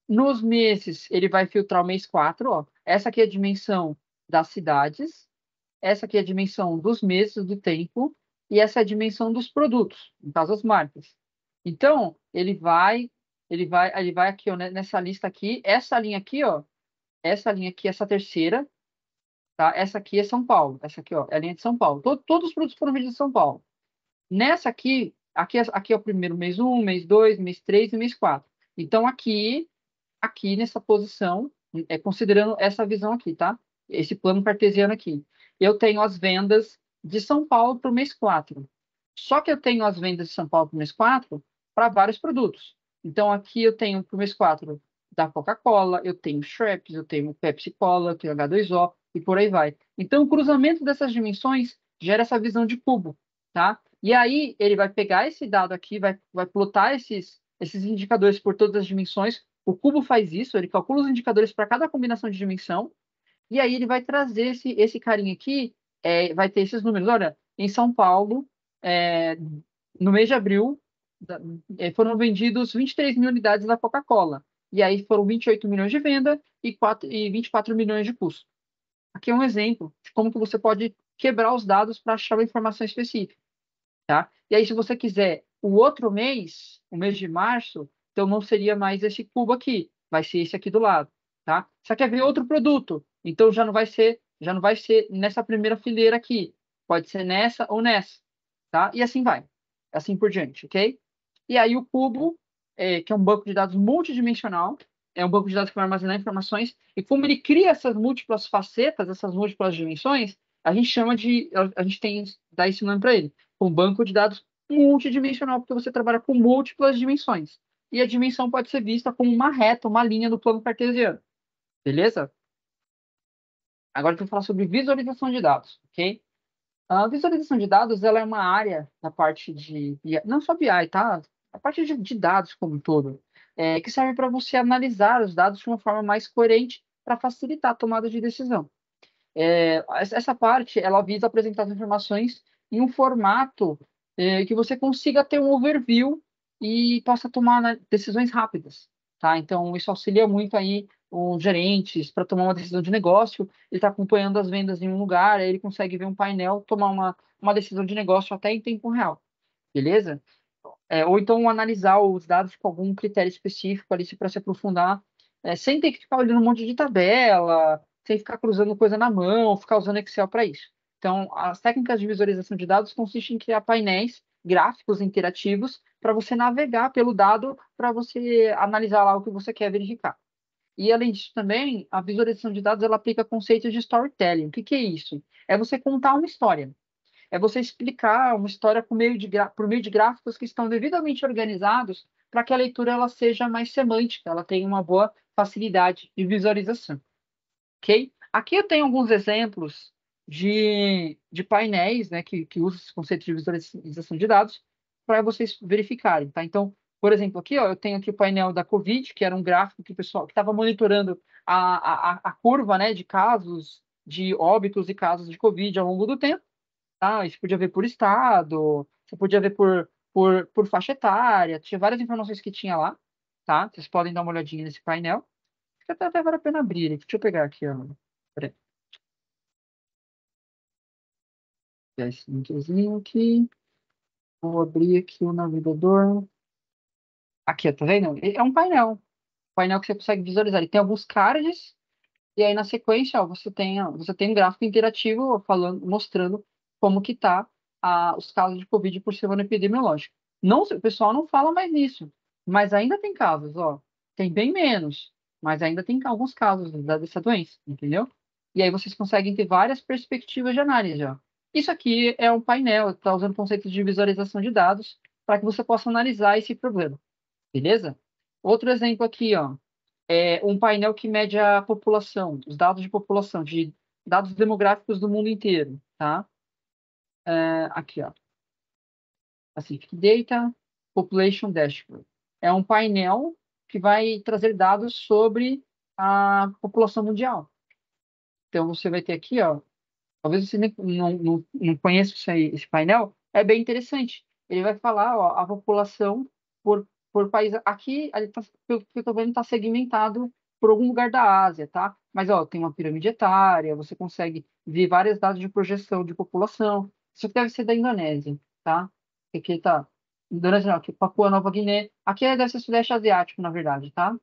Nos meses, ele vai filtrar o mês 4, ó. Essa aqui é a dimensão das cidades, essa aqui é a dimensão dos meses do tempo, e essa é a dimensão dos produtos, no caso as marcas. Então, ele vai aqui, ó, nessa lista aqui, essa linha aqui, ó, essa linha aqui, essa terceira, tá? Essa aqui é São Paulo, essa aqui, ó, é a linha de São Paulo. Todos os produtos foram vendidos em São Paulo. Nessa aqui é o primeiro mês um, mês 2, mês 3 e mês 4. Então, aqui nessa posição, considerando essa visão aqui, tá? Esse plano cartesiano aqui. Eu tenho as vendas de São Paulo para o mês 4. Só que eu tenho as vendas de São Paulo para o mês 4 para vários produtos. Então, aqui eu tenho para o mês 4 da Coca-Cola, eu tenho Schweppes, eu tenho Pepsi-Cola, eu tenho H2O e por aí vai. Então, o cruzamento dessas dimensões gera essa visão de cubo, tá? E aí, ele vai pegar esse dado aqui, vai plotar esses indicadores por todas as dimensões. O cubo faz isso, ele calcula os indicadores para cada combinação de dimensão, e aí ele vai trazer esse carinha aqui, vai ter esses números. Olha, em São Paulo, é, no mês de abril, foram vendidos 23 mil unidades da Coca-Cola. E aí foram 28 milhões de venda e 24 milhões de custo. Aqui é um exemplo de como que você pode quebrar os dados para achar uma informação específica, tá? E aí, se você quiser o outro mês, o mês de março, então não seria mais esse cubo aqui, vai ser esse aqui do lado, tá? Você quer ver outro produto, então já não vai ser nessa primeira fileira aqui, pode ser nessa ou nessa, tá? E assim vai, assim por diante, ok? E aí o cubo, que é um banco de dados multidimensional, é um banco de dados que vai armazenar informações, e como ele cria essas múltiplas facetas, essas múltiplas dimensões, a gente dá esse nome para ele, um banco de dados multidimensional, porque você trabalha com múltiplas dimensões. E a dimensão pode ser vista como uma reta, uma linha no plano cartesiano. Beleza? Agora eu vou falar sobre visualização de dados, ok? A visualização de dados, ela é uma área da parte de BI, não só BI, tá? A parte de dados como um todo, que serve para você analisar os dados de uma forma mais coerente para facilitar a tomada de decisão. Essa parte, ela visa apresentar as informações em um formato que você consiga ter um overview e possa tomar, né, decisões rápidas, tá? Então, isso auxilia muito aí os gerentes para tomar uma decisão de negócio. Ele está acompanhando as vendas em um lugar, aí ele consegue ver um painel, tomar uma decisão de negócio até em tempo real, beleza? Ou então analisar os dados com algum critério específico ali para se aprofundar, sem ter que ficar olhando um monte de tabela, sem ficar cruzando coisa na mão, ficar usando Excel para isso. Então, as técnicas de visualização de dados consistem em criar painéis gráficos interativos para você navegar pelo dado, para você analisar lá o que você quer verificar. E, além disso, também, a visualização de dados ela aplica conceitos de storytelling. O que que é isso? É você contar uma história, é você explicar uma história por meio de gráficos que estão devidamente organizados para que a leitura ela seja mais semântica, ela tenha uma boa facilidade de visualização, ok? Aqui eu tenho alguns exemplos de painéis, né, que usam esse conceito de visualização de dados para vocês verificarem, tá? Então, por exemplo, aqui, ó, eu tenho aqui o painel da COVID, que era um gráfico que o pessoal que estava monitorando a curva, né, de casos, de óbitos e casos de COVID ao longo do tempo. tá? E você podia ver por estado, você podia ver por faixa etária, tinha várias informações que tinha lá, tá? Vocês podem dar uma olhadinha nesse painel. Acho que até vale a pena abrir ele. Deixa eu pegar aqui, ó. Peraí, pegar esse linkzinho aqui. Vou abrir aqui o navegador. Aqui, ó, tá vendo? É um painel. Painel que você consegue visualizar. Ele tem alguns cards, e aí na sequência, ó, você tem um gráfico interativo falando, mostrando como que tá os casos de Covid por semana epidemiológica. Não, o pessoal não fala mais nisso, mas ainda tem casos, ó. Tem bem menos, mas ainda tem alguns casos dessa doença, entendeu? E aí vocês conseguem ter várias perspectivas de análise, ó. Isso aqui é um painel, está usando conceitos de visualização de dados para que você possa analisar esse problema, beleza? Outro exemplo aqui, ó, é um painel que mede a população, os dados de população, de dados demográficos do mundo inteiro, tá? Aqui, ó, Pacific Data Population Dashboard. É um painel que vai trazer dados sobre a população mundial. Então, você vai ter aqui, ó, talvez você não conheça esse painel, é bem interessante. Ele vai falar, ó, a população por país. Aqui, pelo que eu estou vendo, está segmentado por algum lugar da Ásia, tá? Mas, ó, tem uma pirâmide etária, você consegue ver vários dados de projeção de população. Isso aqui deve ser da Indonésia, tá? Aqui tá. Indonésia não, aqui Papua Nova Guiné. Aqui deve ser Sudeste Asiático, na verdade, tá?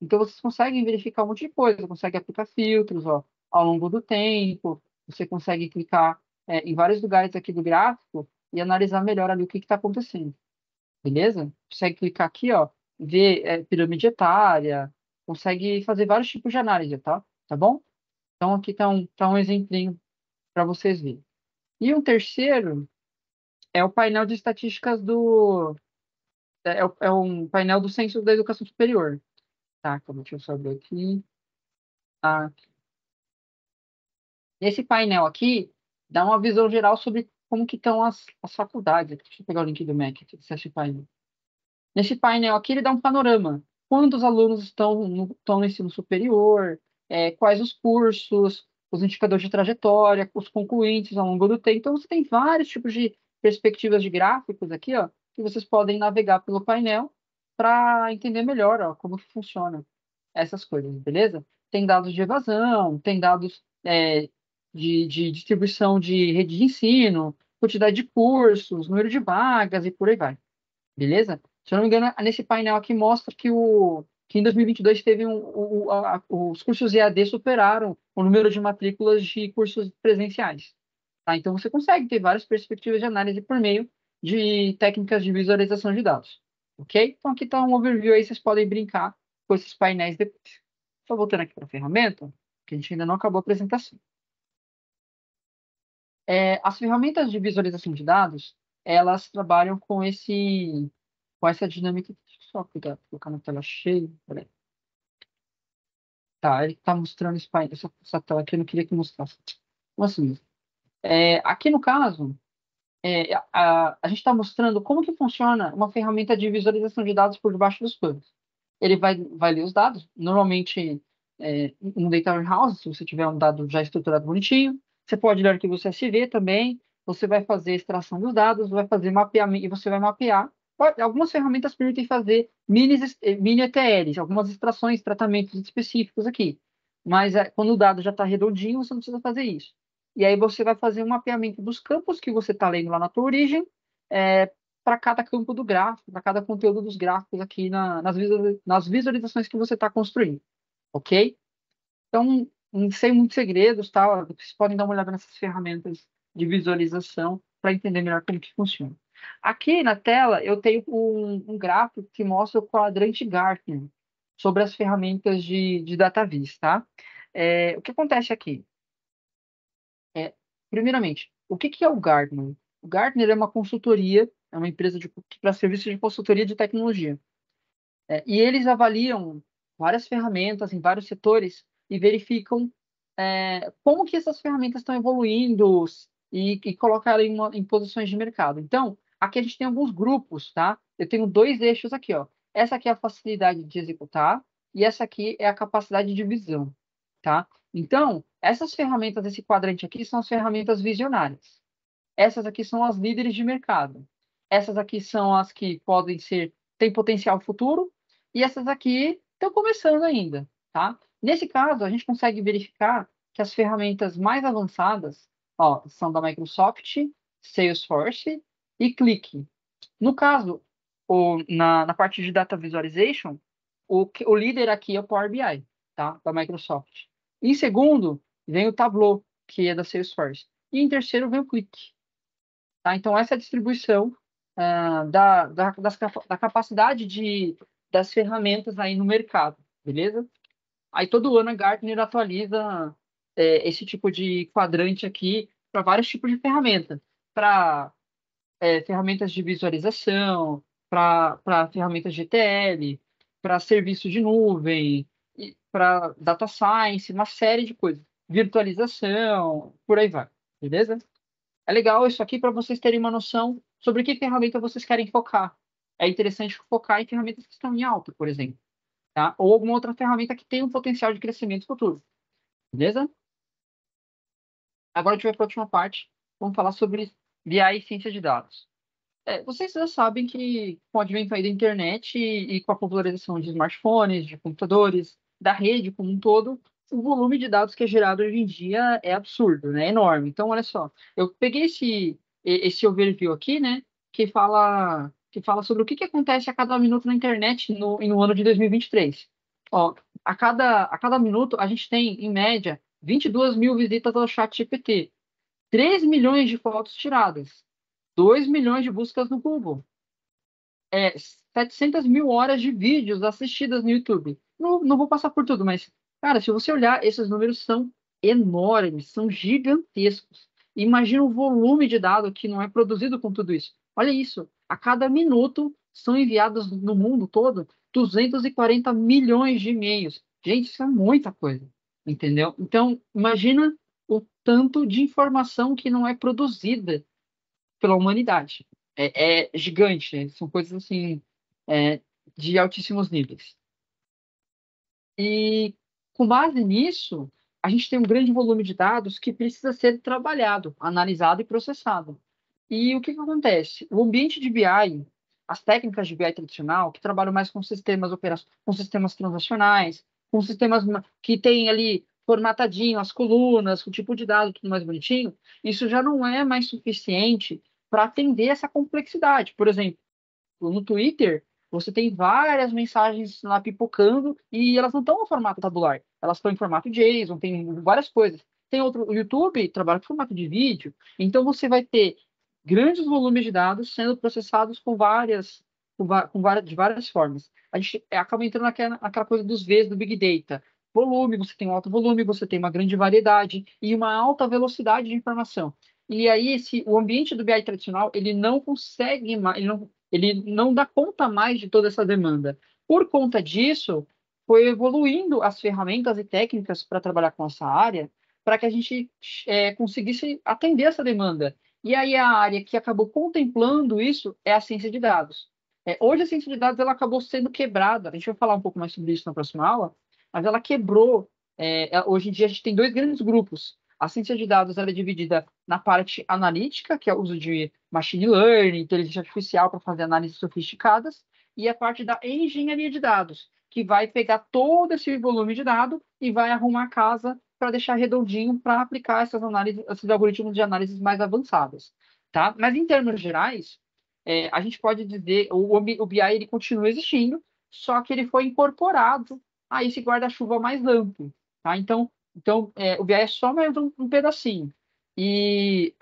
Então, vocês conseguem verificar um monte de coisa, consegue aplicar filtros, ó, ao longo do tempo, você consegue clicar em vários lugares aqui do gráfico e analisar melhor ali o que está acontecendo, beleza? Consegue clicar aqui, ó, ver pirâmide etária, consegue fazer vários tipos de análise, tá? Tá bom? Então, aqui tá um exemplinho para vocês verem. E um terceiro é o painel de estatísticas é um painel do Censo da Educação Superior, tá? Então, deixa eu só ver aqui. Ah, esse painel aqui dá uma visão geral sobre como que estão as faculdades. Deixa eu pegar o link do Mac aqui, esse painel. Nesse painel aqui, ele dá um panorama. Quantos alunos estão no ensino superior, quais os cursos, os indicadores de trajetória, os concluintes ao longo do tempo. Então, você tem vários tipos de perspectivas de gráficos aqui, ó, que vocês podem navegar pelo painel para entender melhor, ó, como que funciona essas coisas, beleza? Tem dados de evasão, tem dados de distribuição de rede de ensino, quantidade de cursos, número de vagas e por aí vai. Beleza? Se eu não me engano, nesse painel aqui mostra que em 2022 teve os cursos EAD superaram o número de matrículas de cursos presenciais. Tá? Então, você consegue ter várias perspectivas de análise por meio de técnicas de visualização de dados. Ok? Então, aqui está um overview aí, vocês podem brincar com esses painéis depois. Estou voltando aqui para a ferramenta, que a gente ainda não acabou a apresentação. As ferramentas de visualização de dados, elas trabalham com essa dinâmica. Deixa eu só colocar na tela cheia. Peraí. Tá, ele está mostrando essa tela aqui, eu não queria que mostrasse. Então, assim, aqui no caso, a gente está mostrando como que funciona uma ferramenta de visualização de dados por debaixo dos panos. Ele vai ler os dados, normalmente um data warehouse, se você tiver um dado já estruturado bonitinho. Você pode ler arquivo CSV também. Você vai fazer extração dos dados, vai fazer mapeamento e você vai mapear. Algumas ferramentas permitem fazer mini ETLs, algumas extrações, tratamentos específicos aqui. Mas quando o dado já está redondinho, você não precisa fazer isso. E aí você vai fazer um mapeamento dos campos que você está lendo lá na tua origem, para cada campo do gráfico, para cada conteúdo dos gráficos aqui nas visualizações que você está construindo, ok? Então, sem muitos segredos, tá? Vocês podem dar uma olhada nessas ferramentas de visualização para entender melhor como que funciona. Aqui na tela eu tenho um gráfico que mostra o quadrante Gartner sobre as ferramentas de DataVis, tá? O que acontece aqui? Primeiramente, o que é o Gartner? O Gartner é uma consultoria, é uma empresa para serviços de consultoria de tecnologia. E eles avaliam várias ferramentas em vários setores e verificam como que essas ferramentas estão evoluindo e colocar em posições de mercado. Então, aqui a gente tem alguns grupos, tá? Eu tenho dois eixos aqui, ó. Essa aqui é a facilidade de executar e essa aqui é a capacidade de visão, tá? Então, essas ferramentas desse quadrante aqui são as ferramentas visionárias. essas aqui são as líderes de mercado. Essas aqui são as que podem ser, têm potencial futuro, e essas aqui estão começando ainda, tá? Nesse caso, a gente consegue verificar que as ferramentas mais avançadas, ó, são da Microsoft, Salesforce e Qlik. No caso, na parte de Data Visualization, o líder aqui é o Power BI, tá? Da Microsoft. Em segundo, vem o Tableau, que é da Salesforce. E em terceiro, vem o Qlik. Tá? Então, essa é a distribuição da capacidade das ferramentas aí no mercado, beleza? Aí, todo ano, a Gartner atualiza esse tipo de quadrante aqui para vários tipos de ferramentas. Para ferramentas de visualização, para ferramentas de ETL, para serviços de nuvem, para data science, uma série de coisas. Virtualização, por aí vai, beleza? É legal isso aqui para vocês terem uma noção sobre que ferramenta vocês querem focar. É interessante focar em ferramentas que estão em alta, por exemplo, tá? Ou alguma outra ferramenta que tem um potencial de crescimento futuro, beleza? Agora a gente vai para a última parte. Vamos falar sobre BI e ciência de dados. Vocês já sabem que com o advento aí da internet e com a popularização de smartphones, de computadores, da rede como um todo, o volume de dados que é gerado hoje em dia é absurdo, né? É enorme. Então, olha só, eu peguei esse overview aqui, né? Que fala sobre o que acontece a cada minuto na internet no ano de 2023. Ó, a cada minuto, a gente tem, em média, 22 mil visitas ao chat GPT, 3 milhões de fotos tiradas, 2 milhões de buscas no Google, 700 mil horas de vídeos assistidas no YouTube. Não vou passar por tudo, mas, cara, se você olhar, esses números são enormes, são gigantescos. Imagina o volume de dado que não é produzido com tudo isso. Olha isso, a cada minuto são enviados no mundo todo 240 milhões de e-mails. Gente, isso é muita coisa, entendeu? Então, imagina o tanto de informação que não é produzida pela humanidade. É gigante, né? São coisas assim é, de altíssimos níveis. E com base nisso, a gente tem um grande volume de dados que precisa ser trabalhado, analisado e processado. E o que acontece? O ambiente de BI, as técnicas de BI tradicional, que trabalham mais com sistemas com sistemas transacionais, com sistemas que têm ali formatadinho as colunas, o tipo de dado tudo mais bonitinho, isso já não é mais suficiente para atender essa complexidade. Por exemplo, no Twitter, você tem várias mensagens lá pipocando e elas não estão no formato tabular. Elas estão em formato JSON, tem várias coisas. Tem outro, o YouTube trabalha com formato de vídeo, então você vai ter grandes volumes de dados sendo processados de várias formas. A gente acaba entrando naquela coisa dos Vs do Big Data. Volume, você tem um alto volume, você tem uma grande variedade e uma alta velocidade de informação. E aí, o ambiente do BI tradicional, ele não consegue mais, ele não dá conta mais de toda essa demanda. Por conta disso, foi evoluindo as ferramentas e técnicas para trabalhar com essa área, para que a gente conseguisse atender essa demanda. E aí a área que acabou contemplando isso é a ciência de dados. Hoje a ciência de dados ela acabou sendo quebrada. A gente vai falar um pouco mais sobre isso na próxima aula, mas ela quebrou. Hoje em dia a gente tem dois grandes grupos. A ciência de dados ela é dividida na parte analítica, que é o uso de machine learning, inteligência artificial para fazer análises sofisticadas, e a parte da engenharia de dados, que vai pegar todo esse volume de dado e vai arrumar a casa para deixar redondinho para aplicar essas análises, esses algoritmos de análises mais avançadas, tá? Mas em termos gerais, a gente pode dizer o BI ele continua existindo, só que ele foi incorporado a esse guarda-chuva mais amplo, tá? Então, o BI é só mais um pedacinho. E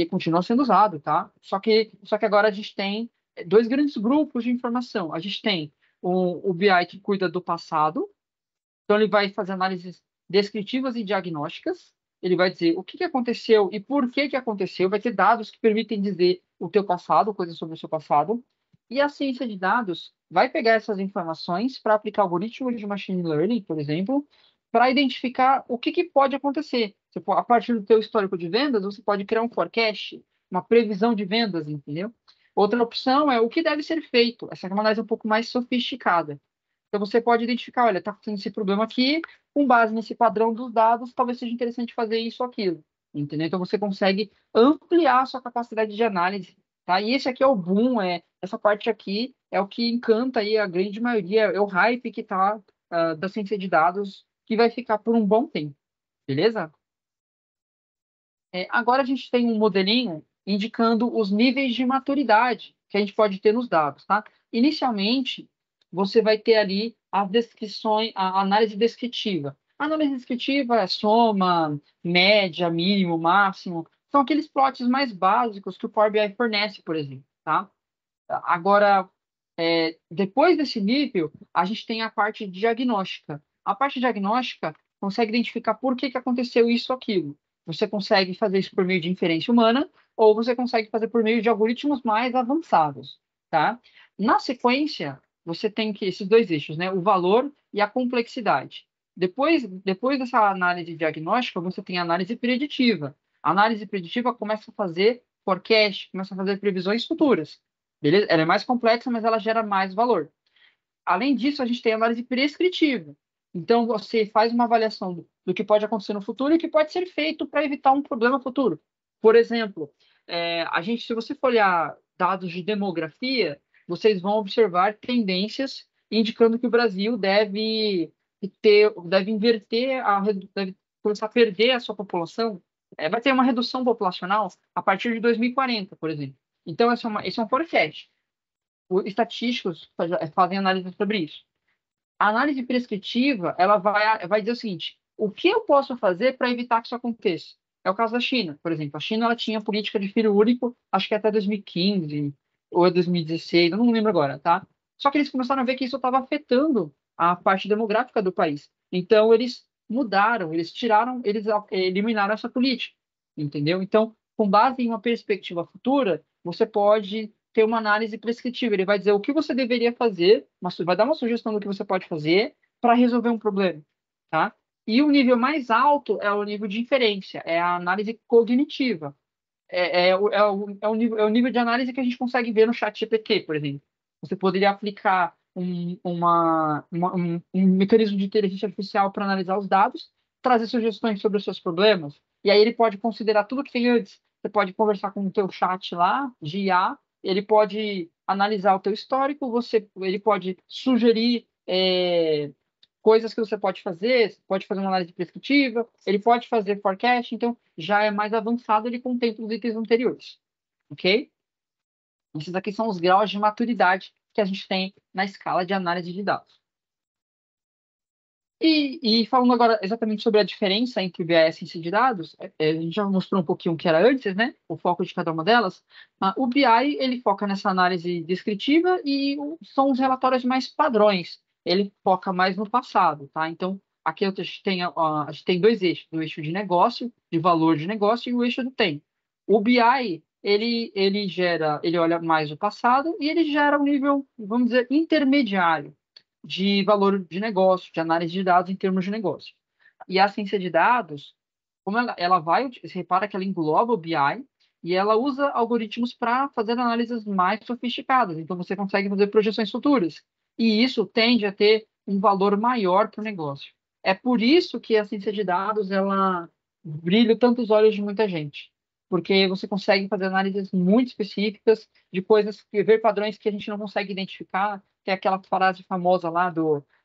continua sendo usado, tá? Só que agora a gente tem dois grandes grupos de informação. A gente tem o BI que cuida do passado, então ele vai fazer análises descritivas e diagnósticas. Ele vai dizer o que aconteceu e por que aconteceu. Vai ter dados que permitem dizer o teu passado, coisas sobre o seu passado. E a ciência de dados vai pegar essas informações para aplicar algoritmos de machine learning, por exemplo, para identificar o que pode acontecer. A partir do teu histórico de vendas, você pode criar um forecast, uma previsão de vendas, entendeu? Outra opção é o que deve ser feito. Essa é uma análise um pouco mais sofisticada. Então, você pode identificar, olha, está tendo esse problema aqui, com base nesse padrão dos dados, talvez seja interessante fazer isso ou aquilo. entendeu? Então você consegue ampliar a sua capacidade de análise, tá? E esse aqui é o boom, essa parte aqui é o que encanta aí a grande maioria, é o hype que tá da ciência de dados, que vai ficar por um bom tempo, beleza? Agora a gente tem um modelinho indicando os níveis de maturidade que a gente pode ter nos dados, tá? Inicialmente, você vai ter ali as descrições, a análise descritiva. A análise descritiva é soma, média, mínimo, máximo. São aqueles plots mais básicos que o Power BI fornece, por exemplo, tá? Agora, depois desse nível, a gente tem a parte diagnóstica. A parte diagnóstica consegue identificar por que aconteceu isso ou aquilo. Você consegue fazer isso por meio de inferência humana ou você consegue fazer por meio de algoritmos mais avançados, tá? Na sequência, você tem que esses dois eixos, né? O valor e a complexidade. Depois dessa análise diagnóstica, você tem a análise preditiva. A análise preditiva começa a fazer forecast, começa a fazer previsões futuras. Beleza? Ela é mais complexa, mas ela gera mais valor. Além disso, a gente tem a análise prescritiva. Então, você faz uma avaliação do que pode acontecer no futuro e o que pode ser feito para evitar um problema futuro. Por exemplo, se você for olhar dados de demografia, vocês vão observar tendências indicando que o Brasil deve inverter, deve começar a perder a sua população. Vai ter uma redução populacional a partir de 2040, por exemplo. Então, esse é um forecast. Os estatísticos fazem análise sobre isso. A análise prescritiva, ela vai dizer o seguinte: o que eu posso fazer para evitar que isso aconteça? É o caso da China, por exemplo. A China ela tinha política de filho único, acho que até 2015 ou 2016, eu não lembro agora, tá? Só que eles começaram a ver que isso estava afetando a parte demográfica do país. Então eles mudaram, eles eliminaram essa política, entendeu? Então, com base em uma perspectiva futura, você pode ter uma análise prescritiva. Ele vai dizer o que você deveria fazer, vai dar uma sugestão do que você pode fazer para resolver um problema, tá? E o nível mais alto é o nível de inferência, é a análise cognitiva. É o nível de análise que a gente consegue ver no chat GPT, por exemplo. Você poderia aplicar um mecanismo de inteligência artificial para analisar os dados, trazer sugestões sobre os seus problemas, e aí ele pode considerar tudo que tem antes. Você pode conversar com o teu chat lá, de IA, ele pode analisar o teu histórico, ele pode sugerir coisas que você pode fazer uma análise prescritiva, ele pode fazer forecast, então já é mais avançado, ele contempla os itens anteriores, ok? Esses aqui são os graus de maturidade que a gente tem na escala de análise de dados. E falando agora exatamente sobre a diferença entre o BI e a ciência de dados, a gente já mostrou um pouquinho o que era antes, né? O foco de cada uma delas. O BI, ele foca nessa análise descritiva e são os relatórios mais padrões. Ele foca mais no passado, tá? Então, aqui a gente tem dois eixos, o eixo de negócio, de valor de negócio, e o eixo do tempo. O BI, ele olha mais o passado e ele gera um nível, vamos dizer, intermediário de valor de negócio, de análise de dados em termos de negócio. E a ciência de dados, como você repara que ela engloba o BI e ela usa algoritmos para fazer análises mais sofisticadas. Então, você consegue fazer projeções futuras. E isso tende a ter um valor maior para o negócio. É por isso que a ciência de dados, ela brilha tanto os olhos de muita gente. Porque você consegue fazer análises muito específicas de coisas, ver padrões que a gente não consegue identificar. Tem aquela frase famosa lá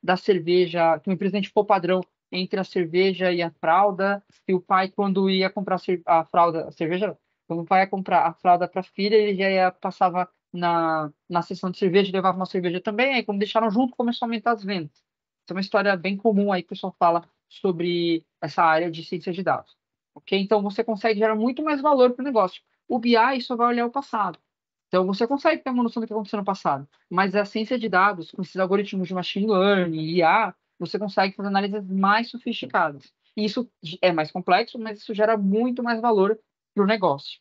da cerveja, que o presidente ficou padrão entre a cerveja e a fralda, e o pai, quando ia comprar a fralda, a cerveja, quando o pai ia comprar a fralda para a filha, ele passava na seção de cerveja e levava uma cerveja também, aí quando deixaram junto, começou a aumentar as vendas. Isso é uma história bem comum aí que o pessoal fala sobre essa área de ciência de dados. Ok? Então, você consegue gerar muito mais valor para o negócio. O BI só vai olhar o passado. Então, você consegue ter uma noção do que aconteceu no passado, mas a ciência de dados, com esses algoritmos de machine learning, IA, você consegue fazer análises mais sofisticadas. E isso é mais complexo, mas isso gera muito mais valor para o negócio,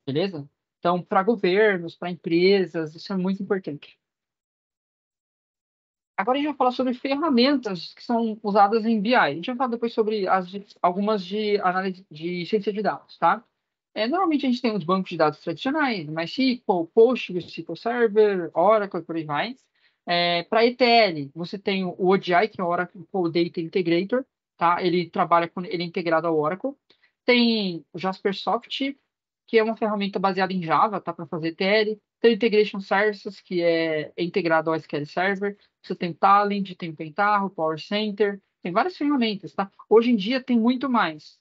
beleza? Então, para governos, para empresas, isso é muito importante. Agora a gente vai falar sobre ferramentas que são usadas em BI. A gente vai falar depois sobre algumas de análise de ciência de dados, tá? Normalmente a gente tem os bancos de dados tradicionais, MySQL, Postgres, SQL Server, Oracle e por aí vai. Para ETL, você tem o ODI, que é o Oracle Data Integrator, tá? Ele é integrado ao Oracle. Tem o Jaspersoft, que é uma ferramenta baseada em Java, tá, para fazer ETL. Tem o Integration Services, que é integrado ao SQL Server. Você tem o Talend, tem o Pentaho, o Power Center, tem várias ferramentas, tá? Hoje em dia tem muito mais.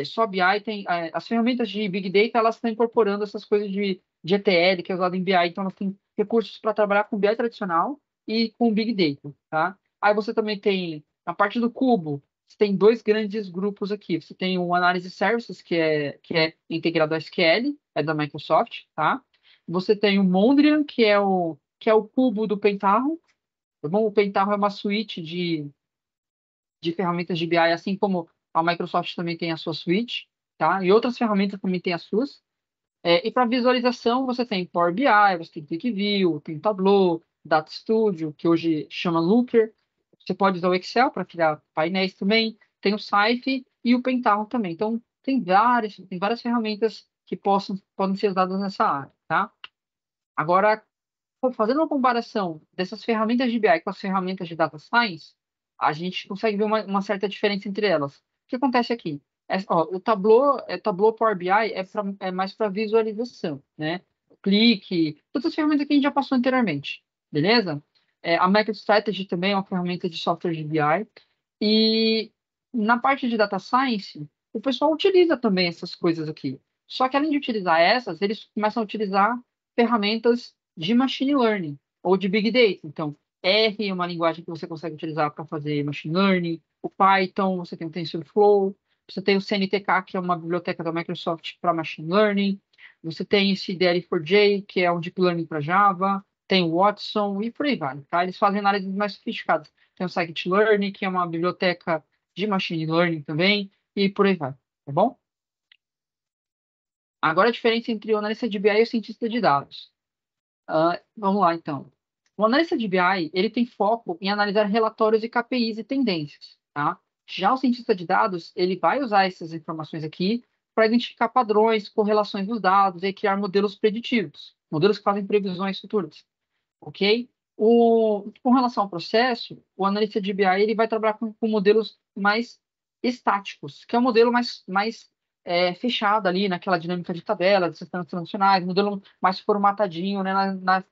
Só BI tem... as ferramentas de Big Data, elas estão incorporando essas coisas de ETL, que é usado em BI, então elas têm recursos para trabalhar com BI tradicional e com Big Data, tá? Aí você também tem, na parte do Cubo, você tem dois grandes grupos aqui. Você tem o Analysis Services, que é integrado ao SQL, é da Microsoft, tá? Você tem o Mondrian, que é o cubo do Pentaho, tá bom? O Pentaho é uma suíte de ferramentas de BI, assim como a Microsoft também tem a sua suíte, tá? E outras ferramentas também têm as suas. E para visualização, você tem Power BI, você tem QlikView, tem Tableau, Data Studio, que hoje chama Looker. Você pode usar o Excel para criar painéis também. Tem o Scythe e o Pentaho também. Então, tem várias ferramentas que podem ser usadas nessa área, tá? Agora, fazendo uma comparação dessas ferramentas de BI com as ferramentas de Data Science, a gente consegue ver uma certa diferença entre elas. O que acontece aqui? O Tableau Power BI é mais para visualização, né? Clique, todas as ferramentas que a gente já passou anteriormente, beleza? A MicroStrategy também é uma ferramenta de software de BI. E na parte de Data Science, o pessoal utiliza também essas coisas aqui. Só que além de utilizar essas, eles começam a utilizar ferramentas de machine learning ou de big data. Então, R é uma linguagem que você consegue utilizar para fazer machine learning. O Python, você tem o TensorFlow. Você tem o CNTK, que é uma biblioteca da Microsoft para machine learning. Você tem esse DL4J, que é um deep learning para Java. Tem o Watson e por aí vai, tá? Eles fazem análises mais sofisticadas. Tem o Scikit-learn, que é uma biblioteca de machine learning também, e por aí vai, tá bom? Agora a diferença entre o analista de BI e o cientista de dados. Vamos lá, então. O analista de BI, ele tem foco em analisar relatórios e KPIs e tendências, tá? Já o cientista de dados, ele vai usar essas informações aqui para identificar padrões, correlações dos dados e criar modelos preditivos, modelos que fazem previsões futuras, ok? Com relação ao processo, o analista de BI ele vai trabalhar com modelos mais estáticos, que é um modelo mais fechado ali naquela dinâmica de tabela, de sistemas transacionais, modelo mais formatadinho, né,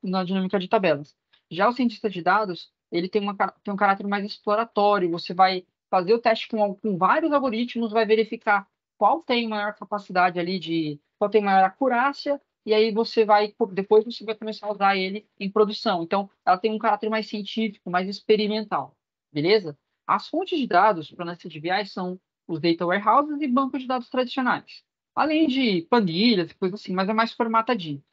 na dinâmica de tabelas. Já o cientista de dados, ele tem um caráter mais exploratório, você vai fazer o teste com vários algoritmos, vai verificar qual tem maior capacidade ali qual tem maior acurácia, e aí depois você vai começar a usar ele em produção. Então, ela tem um caráter mais científico, mais experimental, beleza? As fontes de dados para análise de BI são os data warehouses e bancos de dados tradicionais, além de planilhas e coisas assim, mas é mais formatadinho.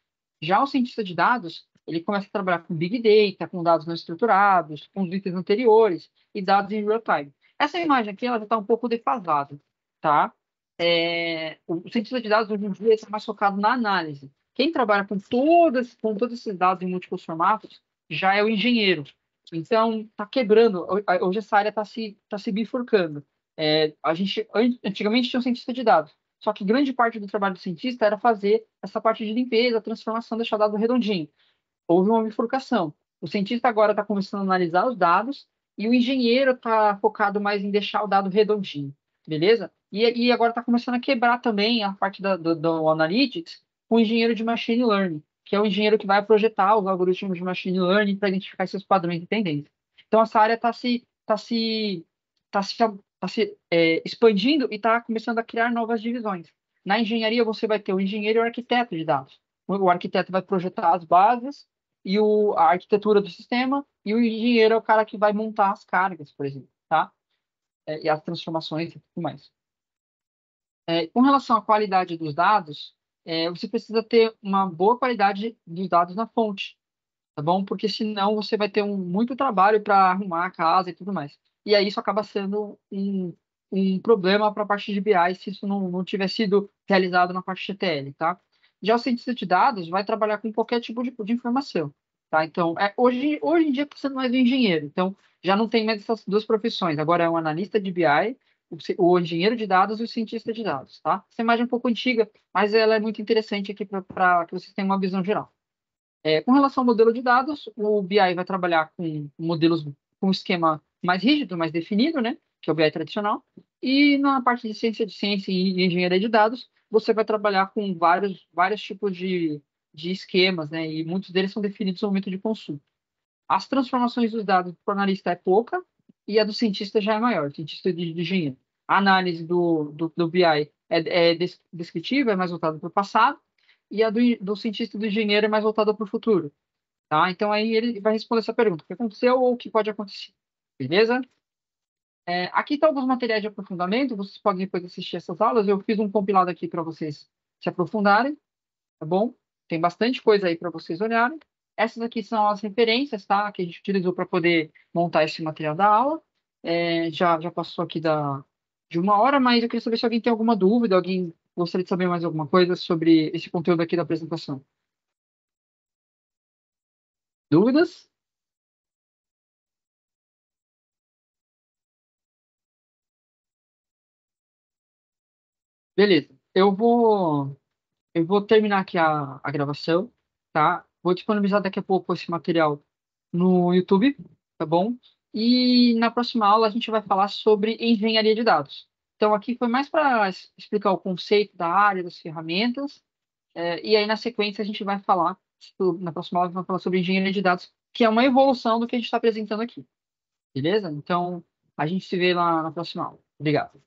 Já o cientista de dados, ele começa a trabalhar com Big Data, com dados não estruturados, com os itens anteriores e dados em real time. Essa imagem aqui ela já está um pouco defasada, tá? O cientista de dados hoje em dia está mais focado na análise. Quem trabalha com todos esses dados em múltiplos formatos já é o engenheiro. Então, está quebrando. Hoje essa área está se bifurcando. Antigamente tinha um cientista de dados. Só que grande parte do trabalho do cientista era fazer essa parte de limpeza, transformação, deixar o dado redondinho. Houve uma bifurcação. O cientista agora está começando a analisar os dados e o engenheiro está focado mais em deixar o dado redondinho, beleza? E agora está começando a quebrar também a parte do Analytics com o engenheiro de Machine Learning, que é o engenheiro que vai projetar os algoritmos de Machine Learning para identificar esses padrões e tendências. Então, essa área está se expandindo e está começando a criar novas divisões. Na engenharia, você vai ter o engenheiro e o arquiteto de dados. O arquiteto vai projetar as bases e a arquitetura do sistema, e o engenheiro é o cara que vai montar as cargas, por exemplo, tá? E as transformações e tudo mais. Com relação à qualidade dos dados, você precisa ter uma boa qualidade dos dados na fonte, tá bom? Porque senão você vai ter muito trabalho para arrumar a casa e tudo mais. E aí isso acaba sendo um problema para a parte de BI se isso não tiver sido realizado na parte de ETL, tá? Já o cientista de dados vai trabalhar com qualquer tipo de informação, tá? Então, hoje em dia está sendo mais um engenheiro. Então, já não tem mais essas duas profissões. Agora é um analista de BI, o engenheiro de dados e o cientista de dados, tá? Essa imagem é um pouco antiga, mas ela é muito interessante aqui para que vocês tenham uma visão geral. Com relação ao modelo de dados, o BI vai trabalhar com modelos com um esquema mais rígido, mais definido, né? Que é o BI tradicional. E na parte de ciência e engenharia de dados, você vai trabalhar com vários tipos de esquemas, né? E muitos deles são definidos no momento de consulta. As transformações dos dados do analista é pouca e a do cientista já é maior, cientista de engenheiro. A análise do BI é descritiva, é mais voltada para o passado, e a do cientista e do engenheiro é mais voltada para o futuro. Tá? Então aí ele vai responder essa pergunta: o que aconteceu ou o que pode acontecer? Beleza? Aqui estão alguns materiais de aprofundamento, vocês podem depois assistir essas aulas. Eu fiz um compilado aqui para vocês se aprofundarem, tá bom? Tem bastante coisa aí para vocês olharem. Essas aqui são as referências, tá? Que a gente utilizou para poder montar esse material da aula. Já passou aqui de 1 hora, mas eu queria saber se alguém tem alguma dúvida, alguém gostaria de saber mais alguma coisa sobre esse conteúdo aqui da apresentação. Dúvidas? Beleza. Eu vou terminar aqui a gravação, tá? Vou disponibilizar daqui a pouco esse material no YouTube, tá bom? E na próxima aula a gente vai falar sobre engenharia de dados. Então aqui foi mais para explicar o conceito da área, das ferramentas, e aí na sequência a gente vai falar, na próxima aula a gente vai falar sobre engenharia de dados, que é uma evolução do que a gente está apresentando aqui, beleza? Então a gente se vê lá na próxima aula. Obrigado.